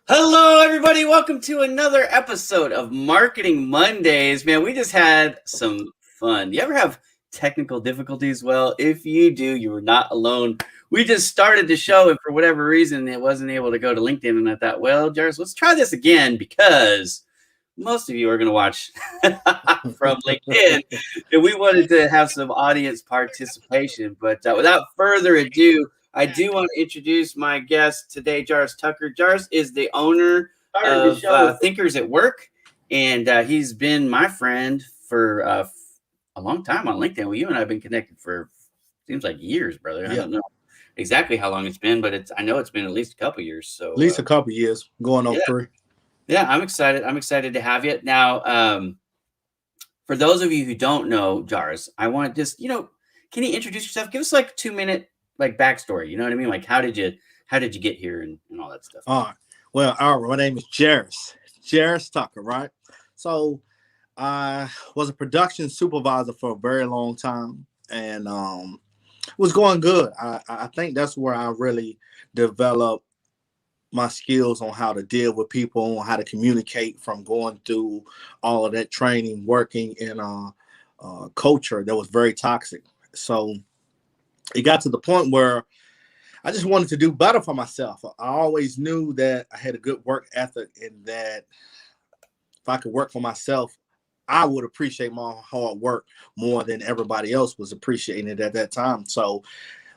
Hello, everybody. Welcome to another episode of Marketing Mondays. Man, we just had some fun. You ever have technical difficulties? Well, if you do, you are not alone. We just started the show, and for whatever reason, it wasn't able to go to LinkedIn. And I thought, well, Jaris, let's try this again because most of you are going to watch from LinkedIn, and we wanted to have some audience participation. But without further ado, I do want to introduce my guest today, Jaris Tucker. Jaris is the owner of Thinkers at Work, and he's been my friend for a long time on LinkedIn. Well, you and I have been connected for seems like years, brother. Yeah. I don't know exactly how long it's been, but I know it's been at least a couple years. So at least a couple years, going on 3. Yeah, I'm excited. I'm excited to have you. Now, for those of you who don't know Jaris, I want to just, can you introduce yourself? Give us like a 2-minute backstory. You know what I mean? Like how did you get here and all that stuff? All right. Well, my name is Jaris Tucker, right? So I was a production supervisor for a very long time, and it was going good. I think that's where I really developed my skills on how to deal with people, on how to communicate, from going through all of that training, working in a culture that was very toxic. So it got to the point where I just wanted to do better for myself. I always knew that I had a good work ethic, and that if I could work for myself, I would appreciate my hard work more than everybody else was appreciating it at that time. So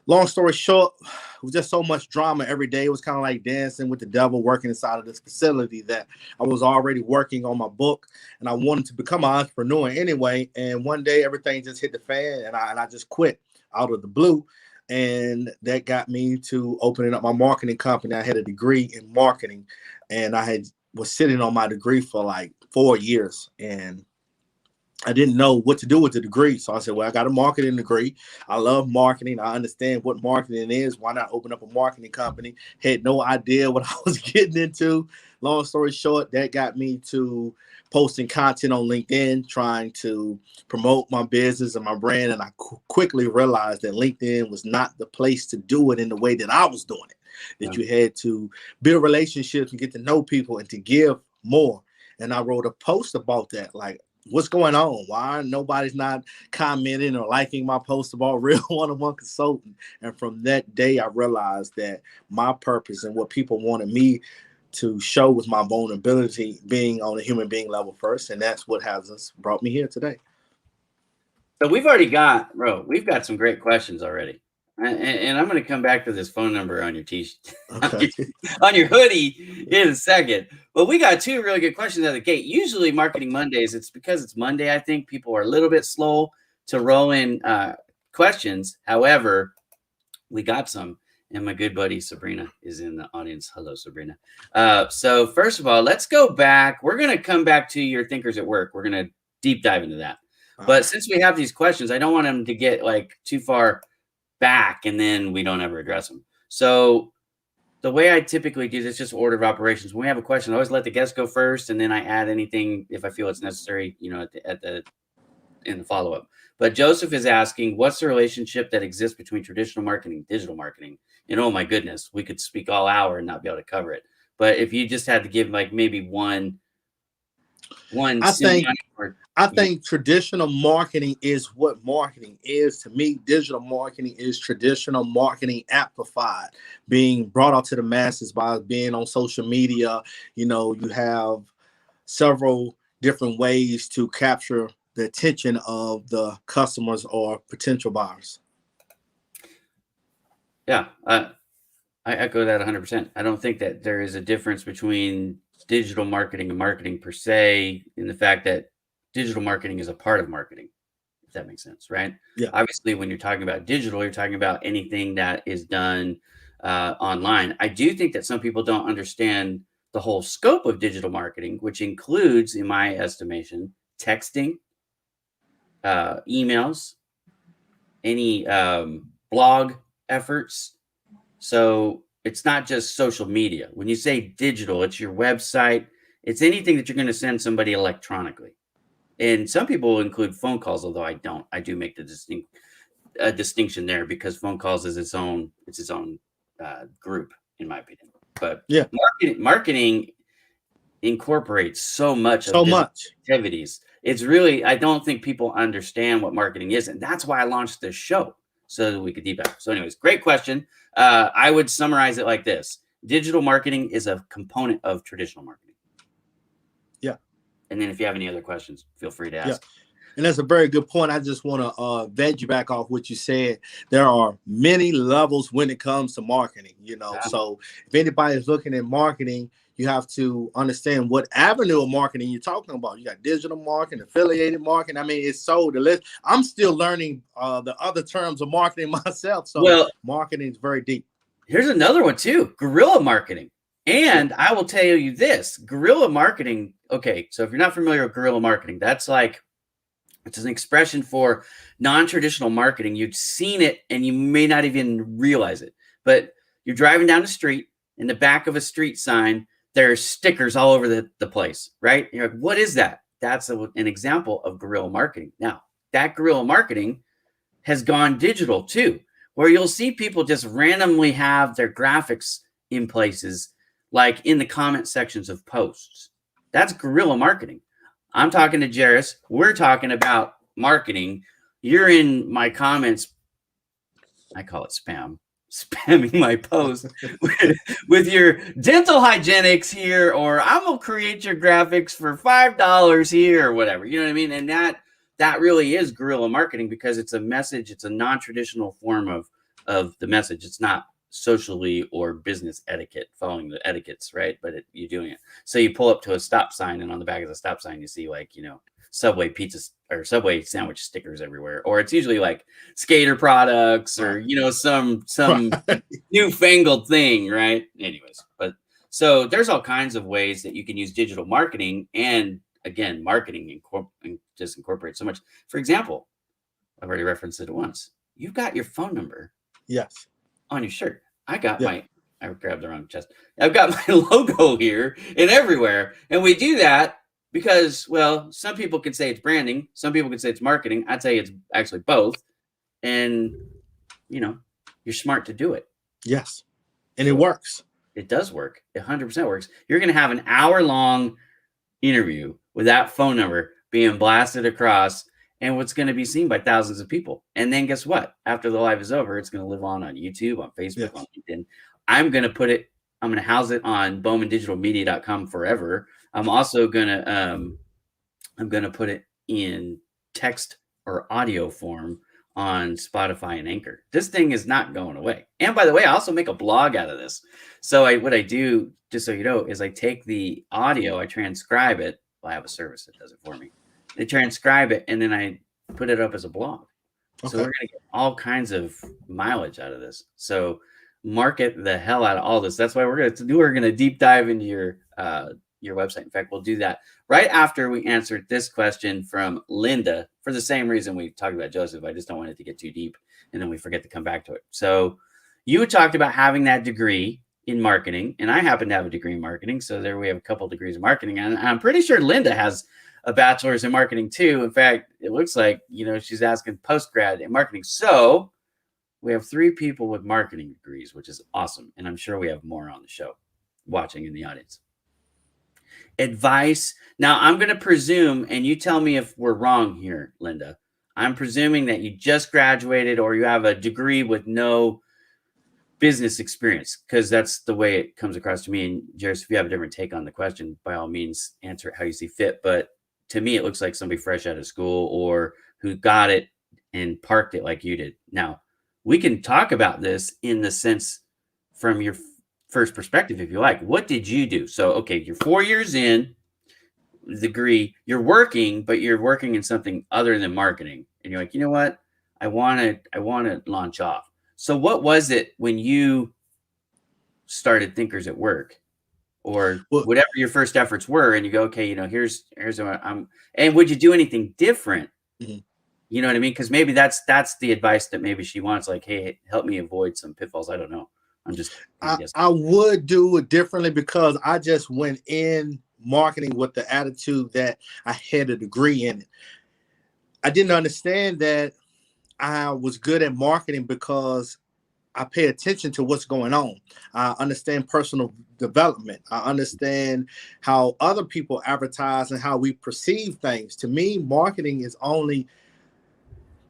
long story short, it was just so much drama every day. It was kind of like dancing with the devil, working inside of this facility, that I was already working on my book, and I wanted to become an entrepreneur anyway. And one day everything just hit the fan, and I just quit out of the blue. And that got me to opening up my marketing company. I had a degree in marketing, and was sitting on my degree for like 4 years, and I didn't know what to do with the degree. So I said, well, I got a marketing degree. I love marketing. I understand what marketing is. Why not open up a marketing company? Had no idea what I was getting into. Long story short, that got me to posting content on LinkedIn, trying to promote my business and my brand. And I quickly realized that LinkedIn was not the place to do it in the way that I was doing it, that you had to build relationships and get to know people and to give more. And I wrote a post about that, like, what's going on? Why nobody's not commenting or liking my post about Real One-on-One Consulting? And from that day, I realized that my purpose and what people wanted me to show was my vulnerability, being on a human being level first. And that's what brought me here today. So we've got some great questions already. And I'm going to come back to this phone number on your t-shirt, on your hoodie in a second. But we got 2 really good questions out of the gate. Usually Marketing Mondays, it's because it's Monday. I think people are a little bit slow to roll in questions. However, we got some, and my good buddy Sabrina is in the audience. Hello, Sabrina. So first of all, let's go back. We're going to come back to your Thinkers at Work. We're going to deep dive into that. But since we have these questions, I don't want them to get like too far back and then we don't ever address them. So The way I typically do this, just order of operations. When we have a question, I always let the guest go first, and then I add anything if I feel it's necessary, in the follow up. But Joseph is asking, what's the relationship that exists between traditional marketing and digital marketing? And oh my goodness, we could speak all hour and not be able to cover it. But if you just had to give like maybe one I think symbiotic word, I yeah, think traditional marketing is what marketing is to me. Digital marketing is traditional marketing amplified, being brought out to the masses by being on social media. You have several different ways to capture the attention of the customers or potential buyers. yeah. I echo that 100%. I don't think that there is a difference between digital marketing and marketing per se, in the fact that digital marketing is a part of marketing, if that makes sense, right? Yeah. Obviously, when you're talking about digital, you're talking about anything that is done online. I do think that some people don't understand the whole scope of digital marketing, which includes, in my estimation, texting, emails, any blog efforts. So it's not just social media. When you say digital, it's your website, it's anything that you're going to send somebody electronically. And some people include phone calls, although I don't. I do make the distinction there because phone calls is its own group, in my opinion. But Yeah. marketing incorporates so much of So digital much. activities. It's really, I don't think people understand what marketing is, and that's why I launched this show, so that we could deep dive. So, anyways, great question. I would summarize it like this: digital marketing is a component of traditional marketing. Yeah. And then, if you have any other questions, feel free to Yeah. ask. And that's a very good point. I just want to veg you back off what you said. There are many levels when it comes to marketing, Yeah. So if anybody's looking at marketing, you have to understand what avenue of marketing you're talking about. You got digital marketing, affiliated marketing. I mean, it's so the list. I'm still learning the other terms of marketing myself. So Well, marketing is very deep. here's another one too: guerrilla marketing. Yeah. And I will tell you this: guerrilla marketing. Okay, so if you're not familiar with guerrilla marketing, it's an expression for non-traditional marketing. You've seen it and you may not even realize it, but you're driving down the street, in the back of a street sign, there's stickers all over the place, right? And you're like, what is that? That's an example of guerrilla marketing. Now, that guerrilla marketing has gone digital too, where you'll see people just randomly have their graphics in places like in the comment sections of posts. That's guerrilla marketing. I'm talking to Jaris. We're talking about marketing. You're in my comments. I call it spam. Spamming my post with your dental hygienics here, or I'm gonna create your graphics for $5 here, or whatever. You know what I mean? And that really is guerrilla marketing, because it's a message. It's a non-traditional form of the message. It's not socially or business etiquette, following the etiquettes, right? But you're doing it. So you pull up to a stop sign, and on the back of the stop sign, you see Subway pizza or Subway sandwich stickers everywhere, or it's usually like skater products, or some newfangled thing, right? Anyways, but so there's all kinds of ways that you can use digital marketing, and again, marketing just incorporates so much. For example, I've already referenced it once. You've got your phone number, Yes, on your shirt. I grabbed the wrong chest. I've got my logo here and everywhere, and we do that because, well, some people could say it's branding, some people could say it's marketing. I'd say it's actually both, and you're smart to do it. Yes, and it works. It does work. It 100% works. You're going to have an hour-long interview with that phone number being blasted across, and what's going to be seen by thousands of people. And then guess what? After the live is over, it's going to live on YouTube, on Facebook, on LinkedIn. I'm going to house it on bowmandigitalmedia.com forever. I'm also going to put it in text or audio form on Spotify and Anchor. This thing is not going away. And by the way, I also make a blog out of this. So what I do, just so you know, is I take the audio, I transcribe it. Well, I have a service that does it for me. They transcribe it, and then I put it up as a blog. Okay. So we're going to get all kinds of mileage out of this. So market the hell out of all this. That's why we're going to deep dive into your website. In fact, we'll do that right after we answered this question from Linda, for the same reason we talked about Joseph. I just don't want it to get too deep, and then we forget to come back to it. So you talked about having that degree in marketing, and I happen to have a degree in marketing. So there we have a couple of degrees in marketing. And I'm pretty sure Linda has a bachelor's in marketing too. In fact, it looks like, she's asking post-grad in marketing. So we have 3 people with marketing degrees, which is awesome. And I'm sure we have more on the show watching in the audience. Advice. Now I'm going to presume, and you tell me if we're wrong here, Linda. I'm presuming that you just graduated or you have a degree with no business experience, because that's the way it comes across to me. And Jaris, if you have a different take on the question, by all means, answer it how you see fit. But to me, it looks like somebody fresh out of school or who got it and parked it like you did. Now, we can talk about this in the sense from your first perspective, if you like. What did you do? So, okay, you're 4 years in the degree, you're working, but you're working in something other than marketing. And you're like, you know what? I want to launch off. So what was it when you started Thinkers at Work, or whatever your first efforts were, and you go, okay, here's what and would you do anything different? Mm-hmm. You know what I mean? Because maybe that's the advice that maybe she wants, like, hey, help me avoid some pitfalls. I don't know. I would do it differently because I just went in marketing with the attitude that I had a degree in it. I didn't understand that I was good at marketing because I pay attention to what's going on. I understand personal development. I understand how other people advertise and how we perceive things. To me, marketing is only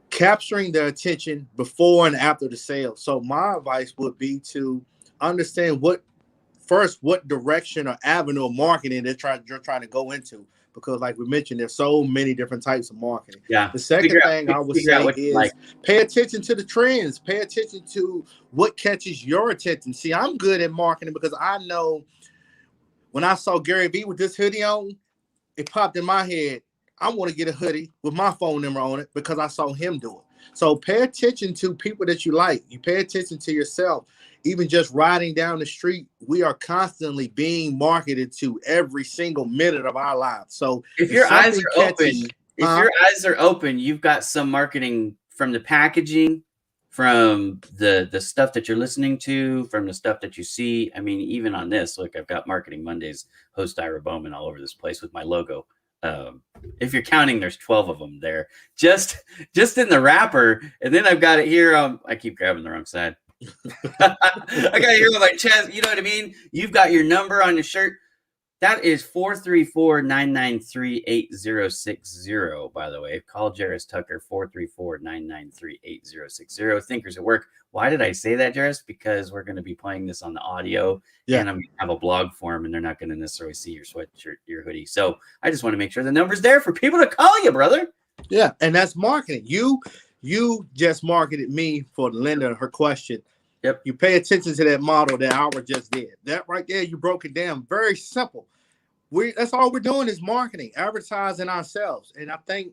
capturing their attention before and after the sale. So my advice would be to understand what direction or avenue of marketing you're trying to go into. Because like we mentioned, there's so many different types of marketing. Yeah. The second thing I would say is pay attention to the trends. Pay attention to what catches your attention. See, I'm good at marketing because I know when I saw Gary Vee with this hoodie on, it popped in my head. I want to get a hoodie with my phone number on it because I saw him do it. So pay attention to people that you like. You pay attention to yourself. Even just riding down the street, we are constantly being marketed to every single minute of our lives. So if your eyes are open, you've got some marketing from the packaging, from the stuff that you're listening to, from the stuff that you see. I mean, even on this, look, I've got Marketing Mondays host Ira Bowman all over this place with my logo. If you're counting, there's 12 of them there, just in the wrapper. And then I've got it here. I keep grabbing the wrong side. I got it here on my chest. You know what I mean? You've got your number on your shirt. That is 434-993-8060, by the way. Call Jaris Tucker, 434-993-8060. Thinkers at Work. Why did I say that, Jaris? Because we're going to be playing this on the audio, and I'm going to have a blog form, and they're not going to necessarily see your sweatshirt, your hoodie. So I just want to make sure the number's there for people to call you, brother. Yeah, and that's marketing. You just marketed me for Linda, her question. Yep. You pay attention to that model that Ira just did. That right there, you broke it down. Very simple. That's all we're doing is marketing, advertising ourselves. And I think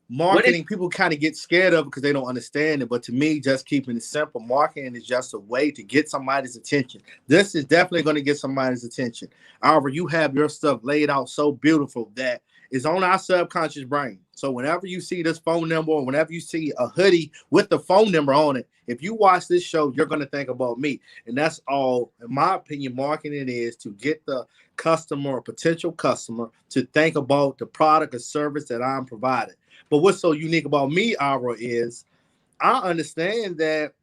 marketing, people kind of get scared of it because they don't understand it. But to me, just keeping it simple, marketing is just a way to get somebody's attention. This is definitely going to get somebody's attention. Ira, you have your stuff laid out so beautiful that it's on our subconscious brain. So whenever you see this phone number or whenever you see a hoodie with the phone number on it, if you watch this show, you're going to think about me. And that's all, in my opinion, marketing is to get the customer or potential customer to think about the product or service that I'm providing. But what's so unique about me, Ira, is I understand that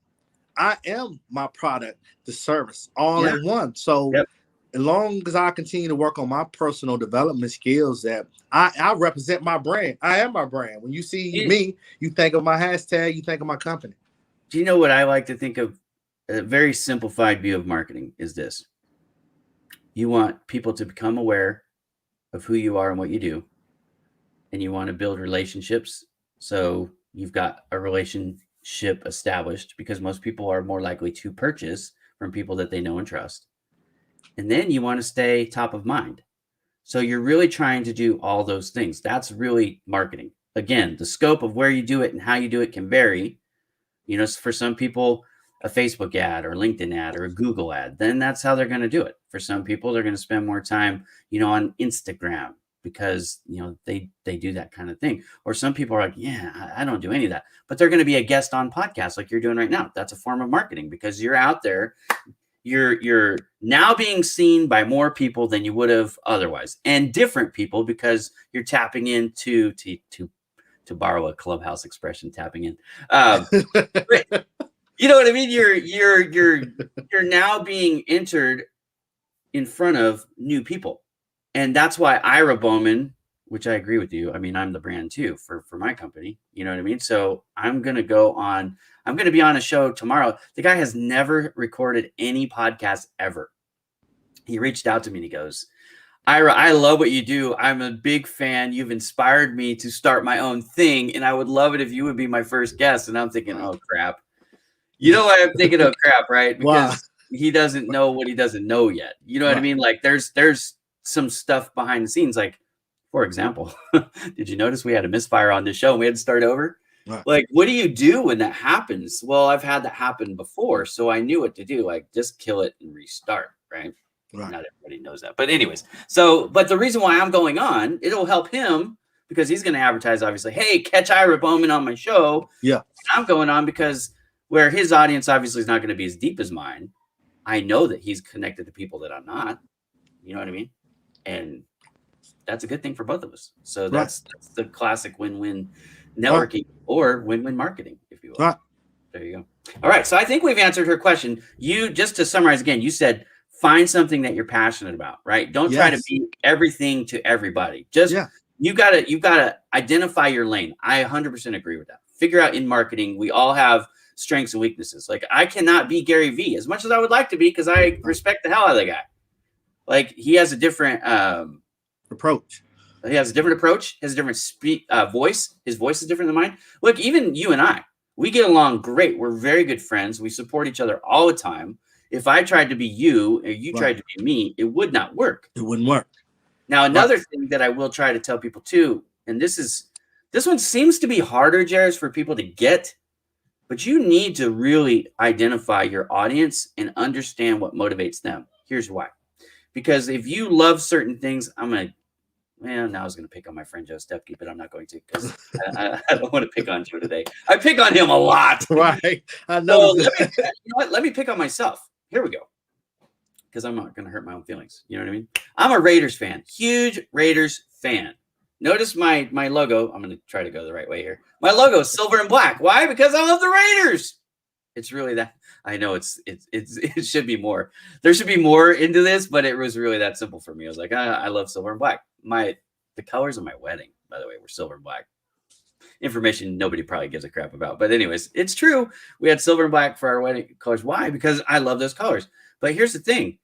I am my product, the service, all in one. So as long as I continue to work on my personal development skills, that I represent my brand. I am my brand. When you see me, you think of my hashtag, you think of my company. Do you know what I like to think of? A very simplified view of marketing is this. You want people to become aware of who you are and what you do, and you want to build relationships. So you've got a relationship established because most people are more likely to purchase from people that they know and trust. And then you want to stay top of mind. So you're really trying to do all those things. That's really marketing. Again, the scope of where you do it and how you do it can vary. For some people, a Facebook ad or LinkedIn ad or a Google ad, then that's how they're going to do it. For some people, they're going to spend more time, on Instagram because, they do that kind of thing. Or some people are like, yeah, I don't do any of that, but they're going to be a guest on podcasts like you're doing right now. That's a form of marketing because you're out there. you're now being seen by more people than you would have otherwise, and different people, because you're tapping into to borrow a Clubhouse expression, tapping in. You know what I mean? You're now being entered in front of new people. And that's why Ira Bowman, which I agree with you. I mean, I'm the brand too for my company. You know what I mean? So I'm going to be on a show tomorrow. The guy has never recorded any podcast ever. He reached out to me and he goes, Ira, I love what you do. I'm a big fan. You've inspired me to start my own thing. And I would love it if you would be my first guest. And I'm thinking, oh crap. You know why I'm thinking, oh crap, right? Because he doesn't know what he doesn't know yet. You know what I mean? Like there's some stuff behind the scenes. Like, for example, did you notice we had a misfire on this show and we had to start over? Right. Like, what do you do when that happens? Well, I've had that happen before, so I knew what to do. Like, just kill it and restart, right? Not everybody knows that. But anyways, but the reason why I'm going on, it'll help him because he's going to advertise, obviously, hey, catch Ira Bowman on my show. Yeah. I'm going on because where his audience obviously is not going to be as deep as mine, I know that he's connected to people that I'm not. You know what I mean? And that's a good thing for both of us. So that's the classic win-win networking or win-win marketing, if you will. There you go. All right. So I think we've answered her question. You, just to summarize again, you said find something that you're passionate about, right? Don't try to be everything to everybody. Just you gotta identify your lane. I 100% agree with that. Figure out in marketing, we all have strengths and weaknesses. Like I cannot be Gary Vee as much as I would like to be because I respect the hell out of the guy. Like he has a different approach. He has a different approach, has a different voice. His voice is different than mine. Look, even you and I, we get along great. We're very good friends. We support each other all the time. If I tried to be you or you tried to be me, it would not work. It wouldn't work. Now, another thing that I will try to tell people too, and this one seems to be harder, Jaris, for people to get, but you need to really identify your audience and understand what motivates them. Here's why. Because if you love certain things, now I was going to pick on my friend Joe Stepke, but I'm not going to because I don't want to pick on Joe today. I pick on him a lot. Right. I know. So let me pick on myself. Here we go. Because I'm not going to hurt my own feelings. You know what I mean? I'm a Raiders fan. Huge Raiders fan. Notice my logo. I'm going to try to go the right way here. My logo is silver and black. Why? Because I love the Raiders. It's really that. I know it should be more. There should be more into this, but it was really that simple for me. I was like, I love silver and black. The colors of my wedding, by the way, were silver and black. Information nobody probably gives a crap about. But anyways, it's true. We had silver and black for our wedding colors. Why? Because I love those colors. But here's the thing.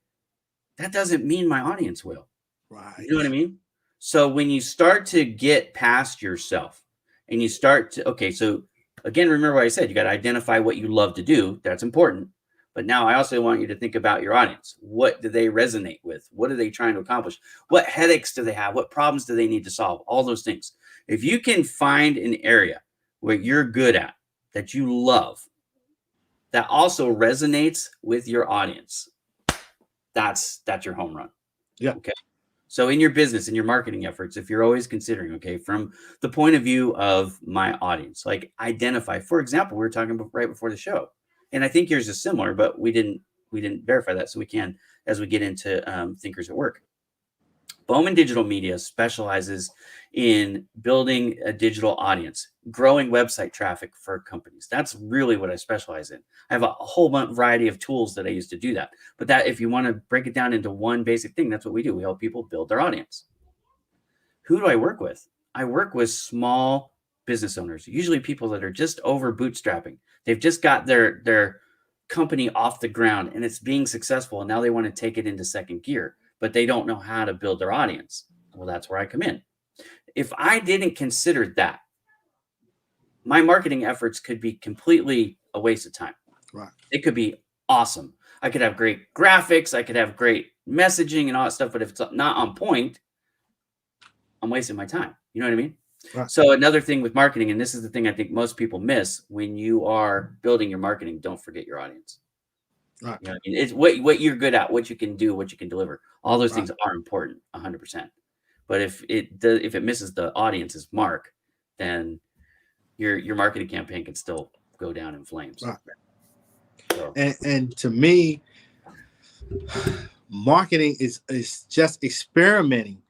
That doesn't mean my audience will. Right. You know what I mean? So when you start to get past yourself and you start to, so again, remember what I said, you got to identify what you love to do. That's important. But now I also want you to think about your audience. What do they resonate with? What are they trying to accomplish? What headaches do they have? What problems do they need to solve? All those things. If you can find an area where you're good at, that you love, that also resonates with your audience, that's your home run. Yeah. Okay. So in your business, in your marketing efforts, if you're always considering, from the point of view of my audience, like identify, for example, we were talking about right before the show, and I think yours is similar, but we didn't verify that. So we can, as we get into Thinkers at Work. Bowman Digital Media specializes in building a digital audience, growing website traffic for companies. That's really what I specialize in. I have a whole variety of tools that I use to do that. But that, if you want to break it down into one basic thing, that's what we do. We help people build their audience. Who do I work with? I work with small business owners, usually people that are just over bootstrapping. They've just got their company off the ground and it's being successful. And now they want to take it into second gear, but they don't know how to build their audience. Well, that's where I come in. If I didn't consider that, my marketing efforts could be completely a waste of time. Right. It could be awesome. I could have great graphics. I could have great messaging and all that stuff. But if it's not on point, I'm wasting my time. You know what I mean? Right. So another thing with marketing, and this is the thing I think most people miss when you are building your marketing, don't forget your audience. Right. You know what I mean? It's what you're good at, what you can do, what you can deliver. All those things are important, 100%. But if it misses the audience's mark, then your marketing campaign can still go down in flames. Right. So. And to me, Marketing is just experimenting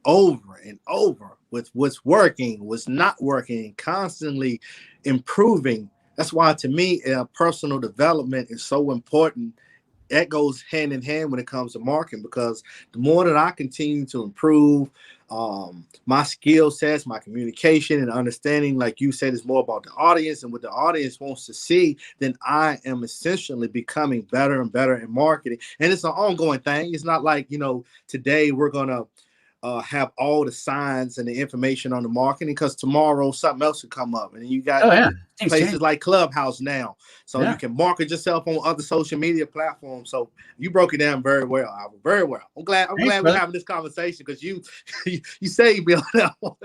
over and over with what's working, what's not working, constantly improving. That's why, to me, personal development is so important. That goes hand in hand when it comes to marketing, because the more that I continue to improve my skill sets, my communication and understanding, like you said, is more about the audience and what the audience wants to see, then I am essentially becoming better and better in marketing. And it's an ongoing thing. It's not like, today we're going to have all the signs and the information on the marketing, because tomorrow something else will come up. And you got Oh yeah, things places change. like Clubhouse now, so Yeah. you can market yourself on other social media platforms. So you broke it down very well, Ira. Very well. I'm glad Thanks, we're brother. having this conversation, because you you saved me on that one.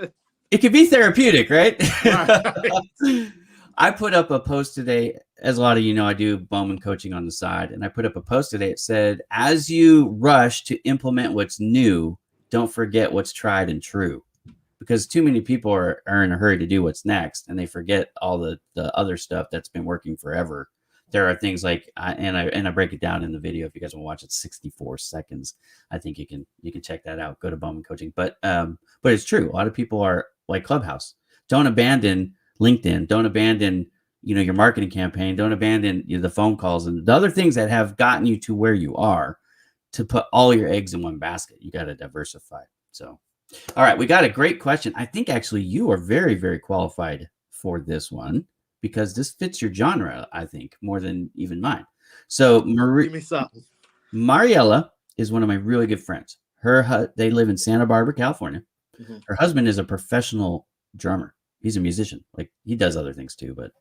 It could be therapeutic, right? Right. I put up a post today, as a lot of you know, I do Bowman coaching on the side, and I put up a post today. It said, as you rush to implement what's new, don't forget what's tried and true. Because too many people are in a hurry to do what's next, and they forget all the other stuff that's been working forever. There are things like, I break it down in the video. If you guys want to watch it, 64 seconds. I think you can check that out. Go to Bowman Coaching. But it's true. A lot of people are like Clubhouse. Don't abandon LinkedIn. Don't abandon your marketing campaign. Don't abandon the phone calls and the other things that have gotten you to where you are. To put all your eggs in one basket, you got to diversify. So, all right, we got a great question. I think actually you are very, very qualified for this one, because this fits your genre, I think, more than even mine. So Give me something. Mariella is one of my really good friends. They live in Santa Barbara, California. Mm-hmm. Her husband is a professional drummer. He's a musician. Like, he does other things too, but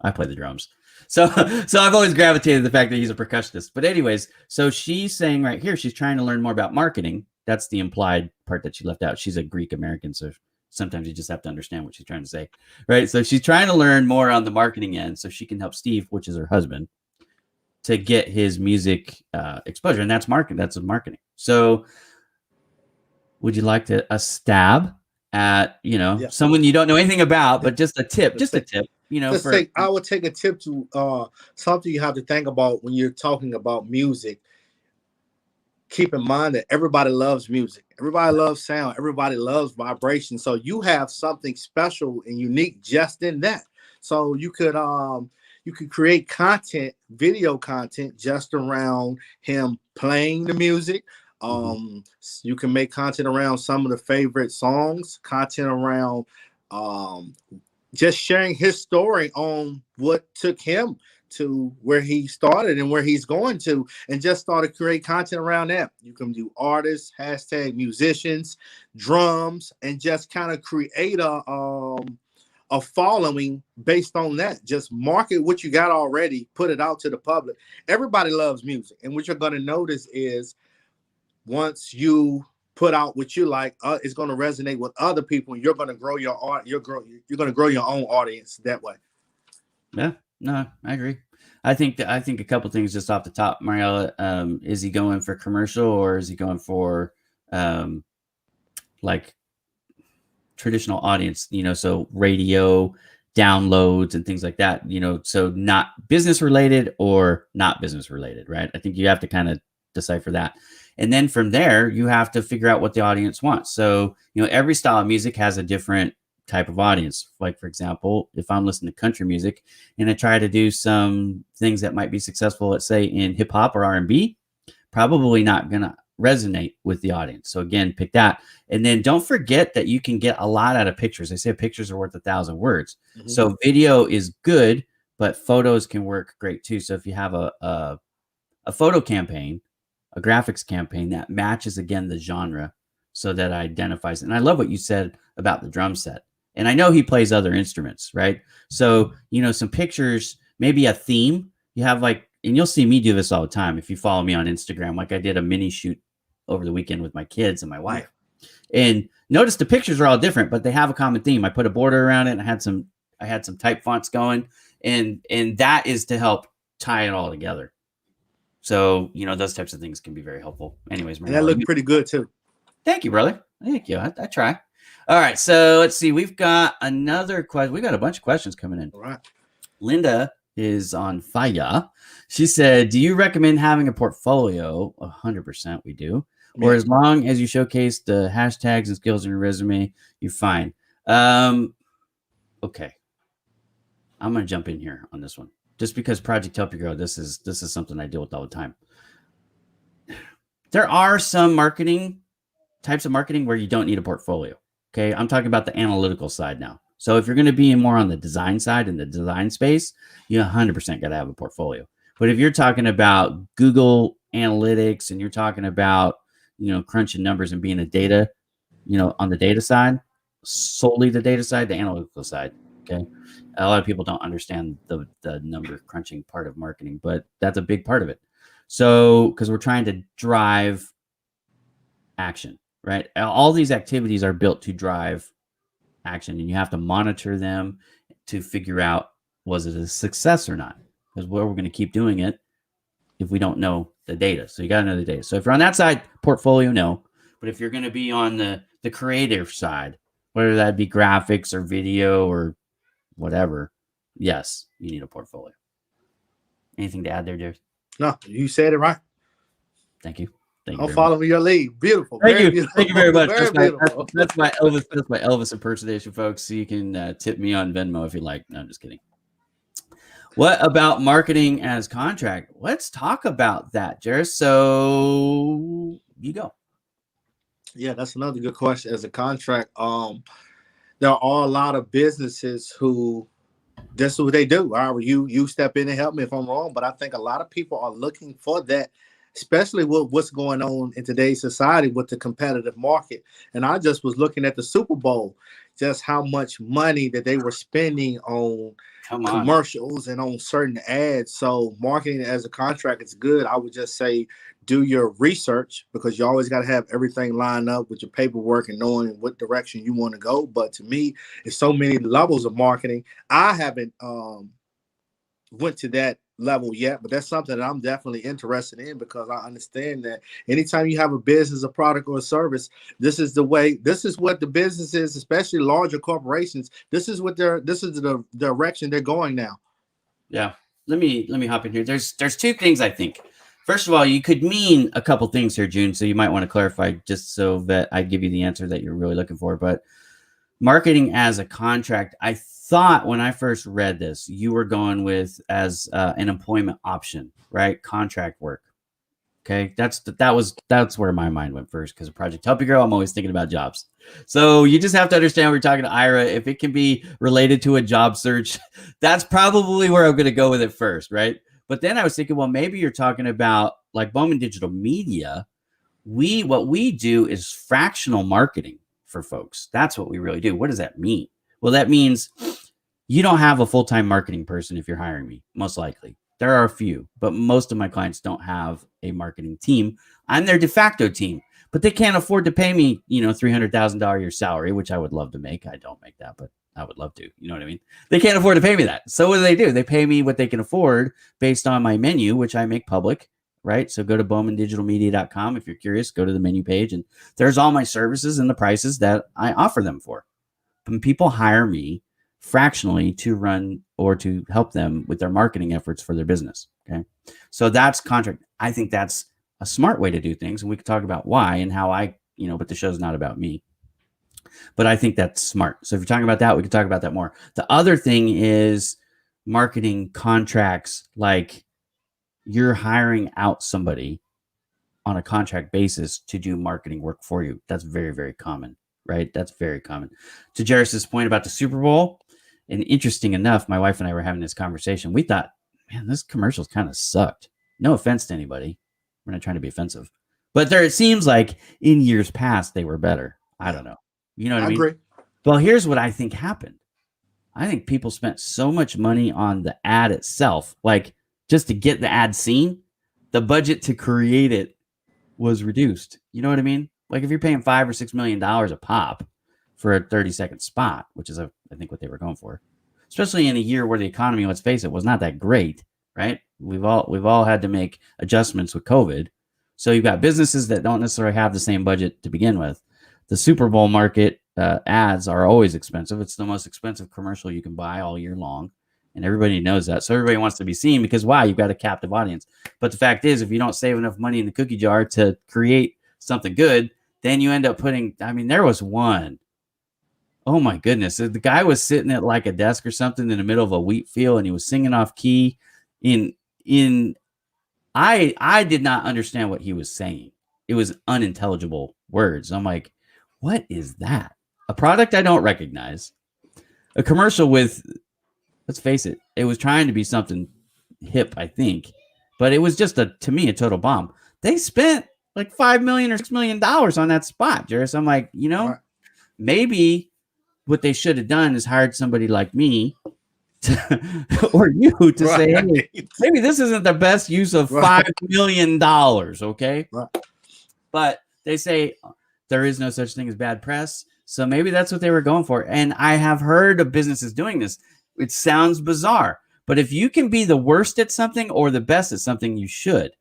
I play the drums. So I've always gravitated to the fact that he's a percussionist. But anyways, so she's saying right here, she's trying to learn more about marketing. That's the implied part that she left out. She's a Greek American, so sometimes you just have to understand what she's trying to say, right? So she's trying to learn more on the marketing end so she can help Steve, which is her husband, to get his music exposure. And that's marketing. That's marketing. So would you like a stab at, someone you don't know anything about, but just a tip, I would take a tip to something you have to think about when you're talking about music. Keep in mind that everybody loves music. Everybody loves sound. Everybody loves vibration. So you have something special and unique just in that. So you could create content, video content, just around him playing the music. You can make content around some of the favorite songs, content around just sharing his story on what took him to where he started and where he's going to, and just start to create content around that. You can do artists, hashtag musicians, drums, and just kind of create a following based on that. Just market what you got already, put it out to the public. Everybody loves music, and what you're going to notice is once you put out what you like, it's going to resonate with other people, and you're going to grow your art. You're going to grow your own audience that way. Yeah, no, I agree. I think a couple things just off the top, Mariella. Is he going for commercial, or is he going for like traditional audience? So radio downloads and things like that. So not business related or not business related, right? I think you have to kind of decipher that. And then from there, you have to figure out what the audience wants. So, every style of music has a different type of audience. Like, for example, if I'm listening to country music and I try to do some things that might be successful, let's say in hip hop or R&B, probably not going to resonate with the audience. So again, pick that. And then don't forget that you can get a lot out of pictures. They say pictures are worth 1,000 words. Mm-hmm. So video is good, but photos can work great too. So if you have a photo campaign, a graphics campaign that matches, again, the genre, so that identifies. And I love what you said about the drum set. And I know he plays other instruments, right? So, some pictures, maybe a theme. You have and you'll see me do this all the time if you follow me on Instagram. Like I did a mini shoot over the weekend with my kids and my wife. And notice the pictures are all different, but they have a common theme. I put a border around it, and I had some type fonts going. And that is to help tie it all together. So, those types of things can be very helpful. Anyways, and that looked pretty good too. Thank you, brother. Thank you. I try. All right. So let's see. We've got another question. We got a bunch of questions coming in. All right. Linda is on fire. She said, "Do you recommend having a portfolio?" 100% we do. Or Yeah. as long as you showcase the hashtags and skills in your resume, you're fine. Okay, I'm gonna jump in here on this one, just because Project Help You Grow. This is something I deal with all the time. There are some types of marketing where you don't need a portfolio. Okay, I'm talking about the analytical side now. So if you're going to be more on the design side in the design space, you 100% got to have a portfolio. But if you're talking about Google Analytics and you're talking about, crunching numbers and being a data, on the data side, solely the data side, the analytical side, okay? A lot of people don't understand the number crunching part of marketing, but that's a big part of it. So, because we're trying to drive action, right? All these activities are built to drive action, and you have to monitor them to figure out, was it a success or not? Because we're going to keep doing it if we don't know the data. So you got to know the data. So if you're on that side, portfolio, no. But if you're going to be on the creative side, whether that be graphics or video or whatever, yes, you need a portfolio. Anything to add there, Jared? No, you said it right. Thank you. I'm following your lead. Beautiful. Thank you. Beautiful. Thank you very much. Very beautiful. That's my Elvis. That's my Elvis impersonation, folks. So you can tip me on Venmo if you like. No, I'm just kidding. What about marketing as contract? Let's talk about that, Jaris. So you go. Yeah, that's another good question. As a contract, there are a lot of businesses who that's what they do. All right, you step in and help me if I'm wrong, but I think a lot of people are looking for that, especially with what's going on in today's society with the competitive market. And I just was looking at the Super Bowl, just how much money that they were spending on commercials and on certain ads. So marketing as a contract is good. I would just say do your research, because you always got to have everything lined up with your paperwork and knowing what direction you want to go. But to me, it's so many levels of marketing. I haven't went to that level yet, but that's something that I'm definitely interested in, because I understand that anytime you have a business, a product, or a service, this is what the businesses, especially larger corporations, this is the direction they're going now. Yeah. Let me hop in here. There's two things I think. First of all, you could mean a couple things here, June, so you might want to clarify just so that I give you the answer that you're really looking for. But marketing as a contract, I thought when I first read this, you were going with as an employment option, right? Contract work. Okay, that's where my mind went first, because of Project Help You Grow. I'm always thinking about jobs. So you just have to understand when we're talking to Ira, if it can be related to a job search, that's probably where I'm going to go with it first, right? But then I was thinking, well, maybe you're talking about like Bowman Digital Media. What we do is fractional marketing for folks. That's what we really do. What does that mean? Well, that means you don't have a full-time marketing person if you're hiring me, most likely. There are a few, but most of my clients don't have a marketing team. I'm their de facto team, but they can't afford to pay me, $300,000 a year salary, which I would love to make. I don't make that, but I would love to. You know what I mean? They can't afford to pay me that. So what do? They pay me what they can afford based on my menu, which I make public, right? So go to bowmandigitalmedia.com. If you're curious, go to the menu page, and there's all my services and the prices that I offer them for. When people hire me fractionally to run or to help them with their marketing efforts for their business. Okay. So that's contract. I think that's a smart way to do things. And we could talk about why and how but the show's not about me. But I think that's smart. So if you're talking about that, we can talk about that more. The other thing is marketing contracts, like you're hiring out somebody on a contract basis to do marketing work for you. That's very, very common, right? That's very common. To Jaris's point about the Super Bowl, and interesting enough, my wife and I were having this conversation. We thought, man, this commercial's kind of sucked. No offense to anybody. We're not trying to be offensive. But it seems like in years past, they were better. I don't know. You know what I mean? Agree. Well, here's what I think happened. I think people spent so much money on the ad itself, like just to get the ad seen, the budget to create it was reduced. You know what I mean? Like if you're paying $5 or $6 million a pop for a 30-second spot, which is I think what they were going for, especially in a year where the economy, let's face it, was not that great, right? We've all had to make adjustments with COVID. So you've got businesses that don't necessarily have the same budget to begin with. The Super Bowl market ads are always expensive. It's the most expensive commercial you can buy all year long. and everybody knows that. So everybody wants to be seen because why? You've got a captive audience. But the fact is, if you don't save enough money in the cookie jar to create something good, then you end up putting. I mean, there was one. Oh my goodness, the guy was sitting at like a desk or something in the middle of a wheat field, and he was singing off key. In I did not understand what he was saying. It was unintelligible words. I'm like, what is that? A product I don't recognize. A commercial with, let's face it, it was trying to be something hip, I think, but it was just to me a total bomb. They spent like $5 million or $6 million on that spot, Jaris. I'm like, maybe what they should have done is hired somebody like me or you to say, hey, maybe this isn't the best use of $5 million. Okay. But they say there is no such thing as bad press. So maybe that's what they were going for. And I have heard of businesses doing this. It sounds bizarre, but if you can be the worst at something or the best at something, you should.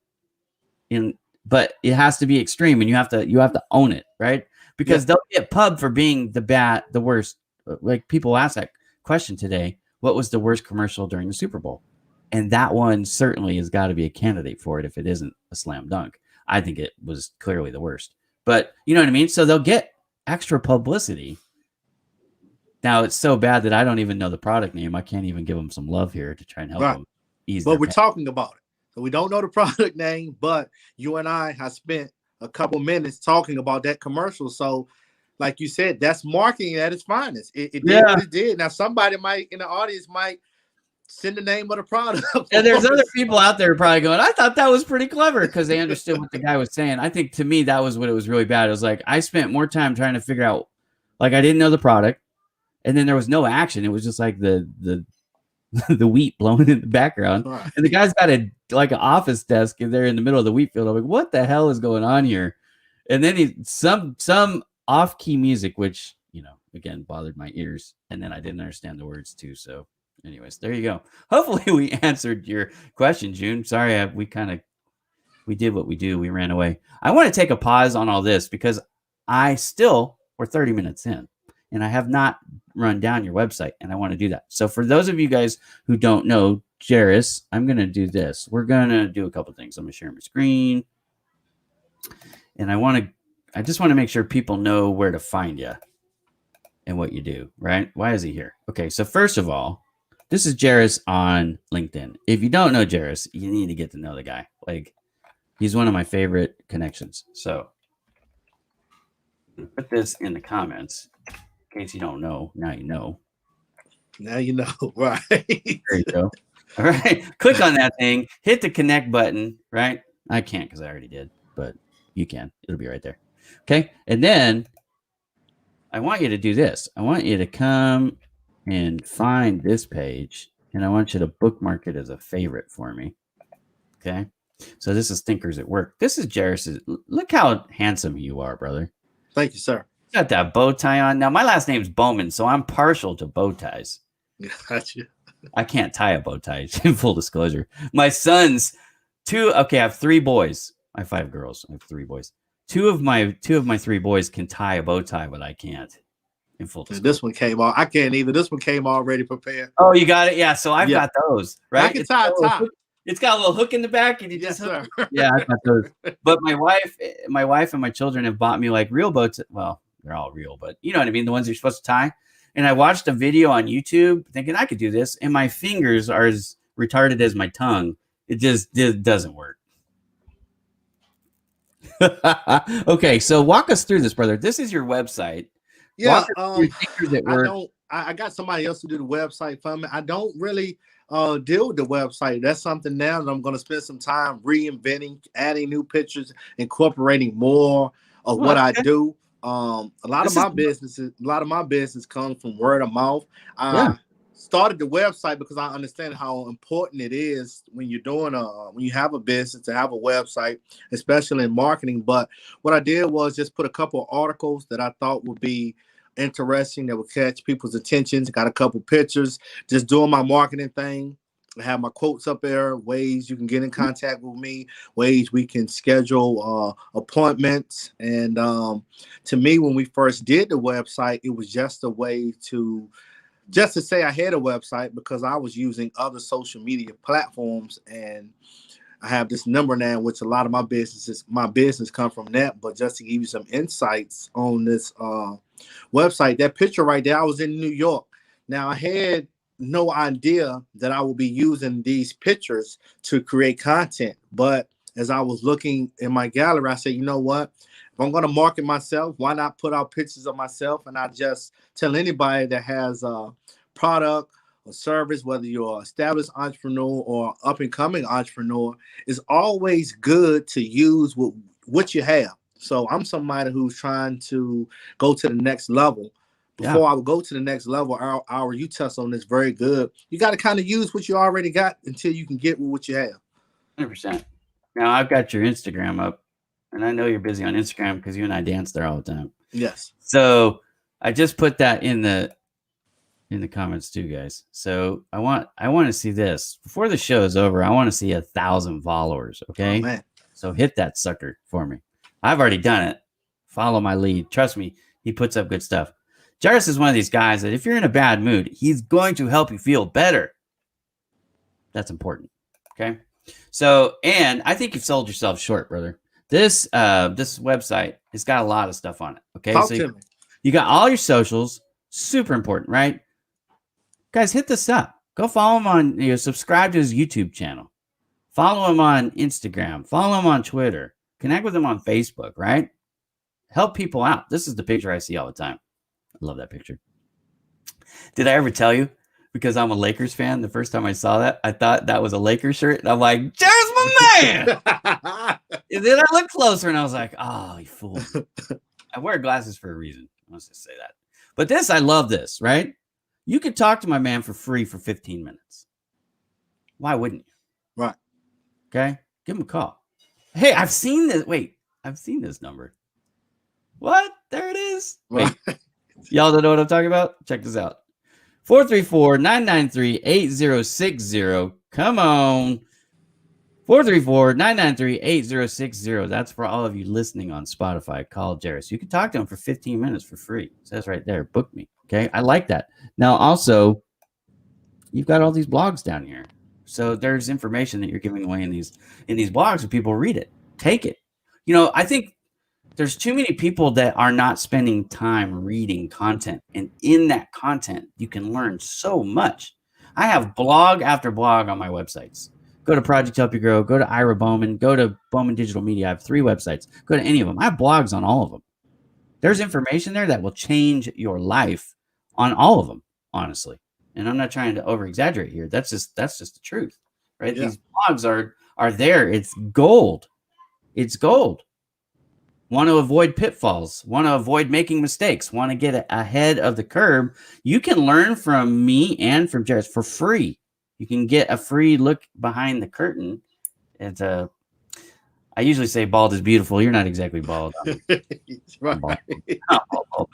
But it has to be extreme, and you have to own it, right? Because they'll get pubbed for being the worst. Like people ask that question today, what was the worst commercial during the Super Bowl? And that one certainly has got to be a candidate for it if it isn't a slam dunk. I think it was clearly the worst. But you know what I mean? So they'll get extra publicity. Now it's so bad that I don't even know the product name. I can't even give them some love here to try and help them ease. But we're talking about it. So we don't know the product name, but you and I have spent a couple minutes talking about that commercial. So like you said, that's marketing at its finest. It did what it did. Now somebody in the audience might send the name of the product. And there's other people out there probably going, I thought that was pretty clever because they understood what the guy was saying. I think to me, that was what it was really bad. It was like, I spent more time trying to figure out, like I didn't know the product. And then there was no action. It was just like the wheat blowing in the background. Right. And the guy's got an office desk and they're in the middle of the wheat field. I'm like, what the hell is going on here? And then some off-key music, which, again, bothered my ears. And then I didn't understand the words too. So anyways, there you go. Hopefully we answered your question, June. Sorry, we did what we do. We ran away. I want to take a pause on all this because we're 30 minutes in and I have not run down your website and I want to do that. So for those of you guys who don't know, Jaris, I'm going to do this. We're going to do a couple things. I'm going to share my screen and I just want to make sure people know where to find you and what you do, right? Why is he here? Okay. So first of all, this is Jaris on LinkedIn. If you don't know Jaris, you need to get to know the guy. Like he's one of my favorite connections. So put this in the comments in case you don't know. Now you know. Now you know, right? There you go. All right. Click on that thing. Hit the connect button, right? I can't because I already did, but you can. It'll be right there. Okay. And then I want you to do this. I want you to come and find this page, and I want you to bookmark it as a favorite for me. Okay. So this is Thinkers at Work. This is Jaris. Look how handsome you are, brother. Thank you, sir. Got that bow tie on. Now, my last name's Bowman, so I'm partial to bow ties. Gotcha. I can't tie a bow tie, in full disclosure. My son's I have 3 boys. I have 5 girls. I have 3 boys. Two of my 3 boys can tie a bow tie, but I can't. In full disclosure. This one came out. I can't either. This one came already prepared. Oh, you got it? Yeah, so I've got those, right? I can tie a tie. It's got a little hook in the back, and you just sir. Yeah, I got those. But my wife and my children have bought me like real bow ties. Well, they're all real, but you know what I mean, the ones you're supposed to tie. And I watched a video on YouTube thinking I could do this, and my fingers are as retarded as my tongue. It just doesn't work. Okay, so walk us through this, brother. This is your website. Yeah, I got somebody else to do the website for me. I don't really deal with the website. That's something now that I'm going to spend some time reinventing, adding new pictures, incorporating more of what I do. A lot of my business comes from word of mouth. I started the website because I understand how important it is when you're doing when you have a business to have a website, especially in marketing. But what I did was just put a couple of articles that I thought would be interesting, that would catch people's attention. Got a couple pictures, just doing my marketing thing. I have my quotes up there, ways you can get in contact with me, ways we can schedule appointments. And to me, when we first did the website, it was just a way to just to say I had a website because I was using other social media platforms, and I have this number now, which a lot of my business come from that. But just to give you some insights on this website, that picture right there, I was in New York. Now I had no idea that I would be using these pictures to create content. But as I was looking in my gallery, I said, you know what? If I'm going to market myself, why not put out pictures of myself? And I just tell anybody that has a product or service, whether you're an established entrepreneur or up and coming entrepreneur, it's always good to use what you have. So I'm somebody who's trying to go to the next level. Before I would go to the next level, our you touched on this very good. You got to kind of use what you already got until you can get with what you have. 100%. Now I've got your Instagram up, and I know you're busy on Instagram because you and I dance there all the time. Yes. So I just put that in the comments too, guys. So I want to see this before the show is over. I want to see 1,000 followers. Okay. Oh, man. So hit that sucker for me. I've already done it. Follow my lead. Trust me. He puts up good stuff. Jaris is one of these guys that if you're in a bad mood, he's going to help you feel better. That's important. Okay. So, and I think you've sold yourself short, brother. This website has got a lot of stuff on it. Okay. Talk so to me. You got all your socials. Super important, right? Guys, hit this up. Go follow him on, subscribe to his YouTube channel. Follow him on Instagram. Follow him on Twitter. Connect with him on Facebook, right? Help people out. This is the picture I see all the time. I love that picture. Did I ever tell you? Because I'm a Lakers fan, the first time I saw that, I thought that was a Lakers shirt. And I'm like, there's my man. And then I looked closer and I was like, oh, you fool. I wear glasses for a reason. Let's just say that. But this, I love this, right? You could talk to my man for free for 15 minutes. Why wouldn't you? Right. Okay. Give him a call. Hey, I've seen this. Wait, I've seen this number. What? There it is. Wait. Y'all don't know what I'm talking about? Check this out. 434-993-8060. Come on. 434-993-8060. That's for all of you listening on Spotify. Call Jaris. You can talk to him for 15 minutes for free. It says right there, book me. Okay. I like that. Now, also, you've got all these blogs down here. So there's information that you're giving away in these blogs, and people read it. Take it. I think there's too many people that are not spending time reading content. And in that content, you can learn so much. I have blog after blog on my websites. Go to Project Help You Grow. Go to Ira Bowman. Go to Bowman Digital Media. I have 3 websites. Go to any of them. I have blogs on all of them. There's information there that will change your life on all of them, honestly. And I'm not trying to over-exaggerate here. That's just the truth, right? Yeah. These blogs are there. It's gold. It's gold. Want to avoid pitfalls, want to avoid making mistakes, want to get ahead of the curve, you can learn from me and from Jaris for free. You can get a free look behind the curtain. It's I usually say bald is beautiful. You're not exactly bald. Right. Bald.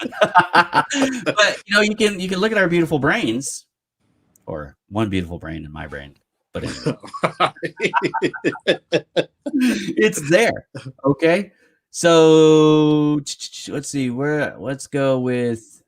But you can look at our beautiful brains, or one beautiful brain in my brain. But anyway. It's there. Okay. So let's see let's go with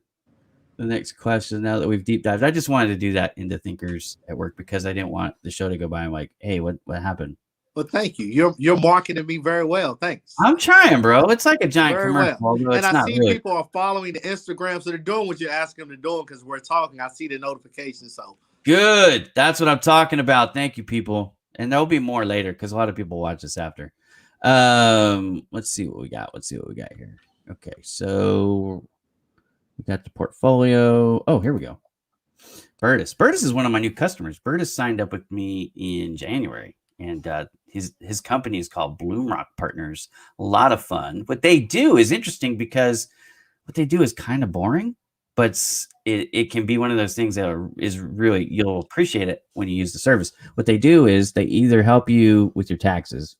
the next question now that we've deep dived. I just wanted to do that into Thinkers at Work because I didn't want the show to go by and like, hey, what happened? Well, thank you. You're marketing me very well. Thanks. I'm trying, bro. It's like a giant commercial. Well. And I see people are following the Instagram, so they're doing what you're asking them to do because we're talking. I see the notifications. So good. That's what I'm talking about. Thank you, people. And there'll be more later because a lot of people watch this after. Let's see what we got. Here. Okay, so we got the portfolio. Oh, here we go. Burtis is one of my new customers. Burtis signed up with me in January, and his company is called Bloomrock Partners. A lot of fun. What they do is interesting because what they do is kind of boring, but it can be one of those things that is really, you'll appreciate it when you use the service. What they do is they either help you with your taxes.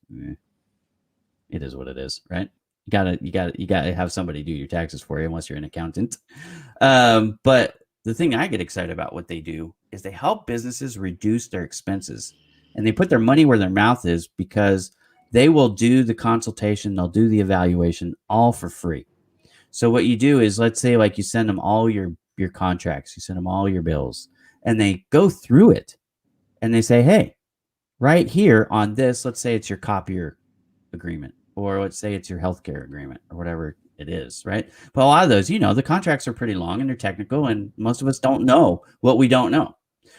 It is what it is, right? You gotta have somebody do your taxes for you unless you're an accountant. But the thing I get excited about what they do is they help businesses reduce their expenses, and they put their money where their mouth is because they will do the consultation, they'll do the evaluation all for free. So what you do is, let's say like you send them all your your contracts, you send them all your bills, and they go through it and they say, hey, right here on this, let's say it's your copier agreement, or let's say it's your healthcare agreement, or whatever it is, right? But a lot of those, the contracts are pretty long and they're technical, and most of us don't know what we don't know.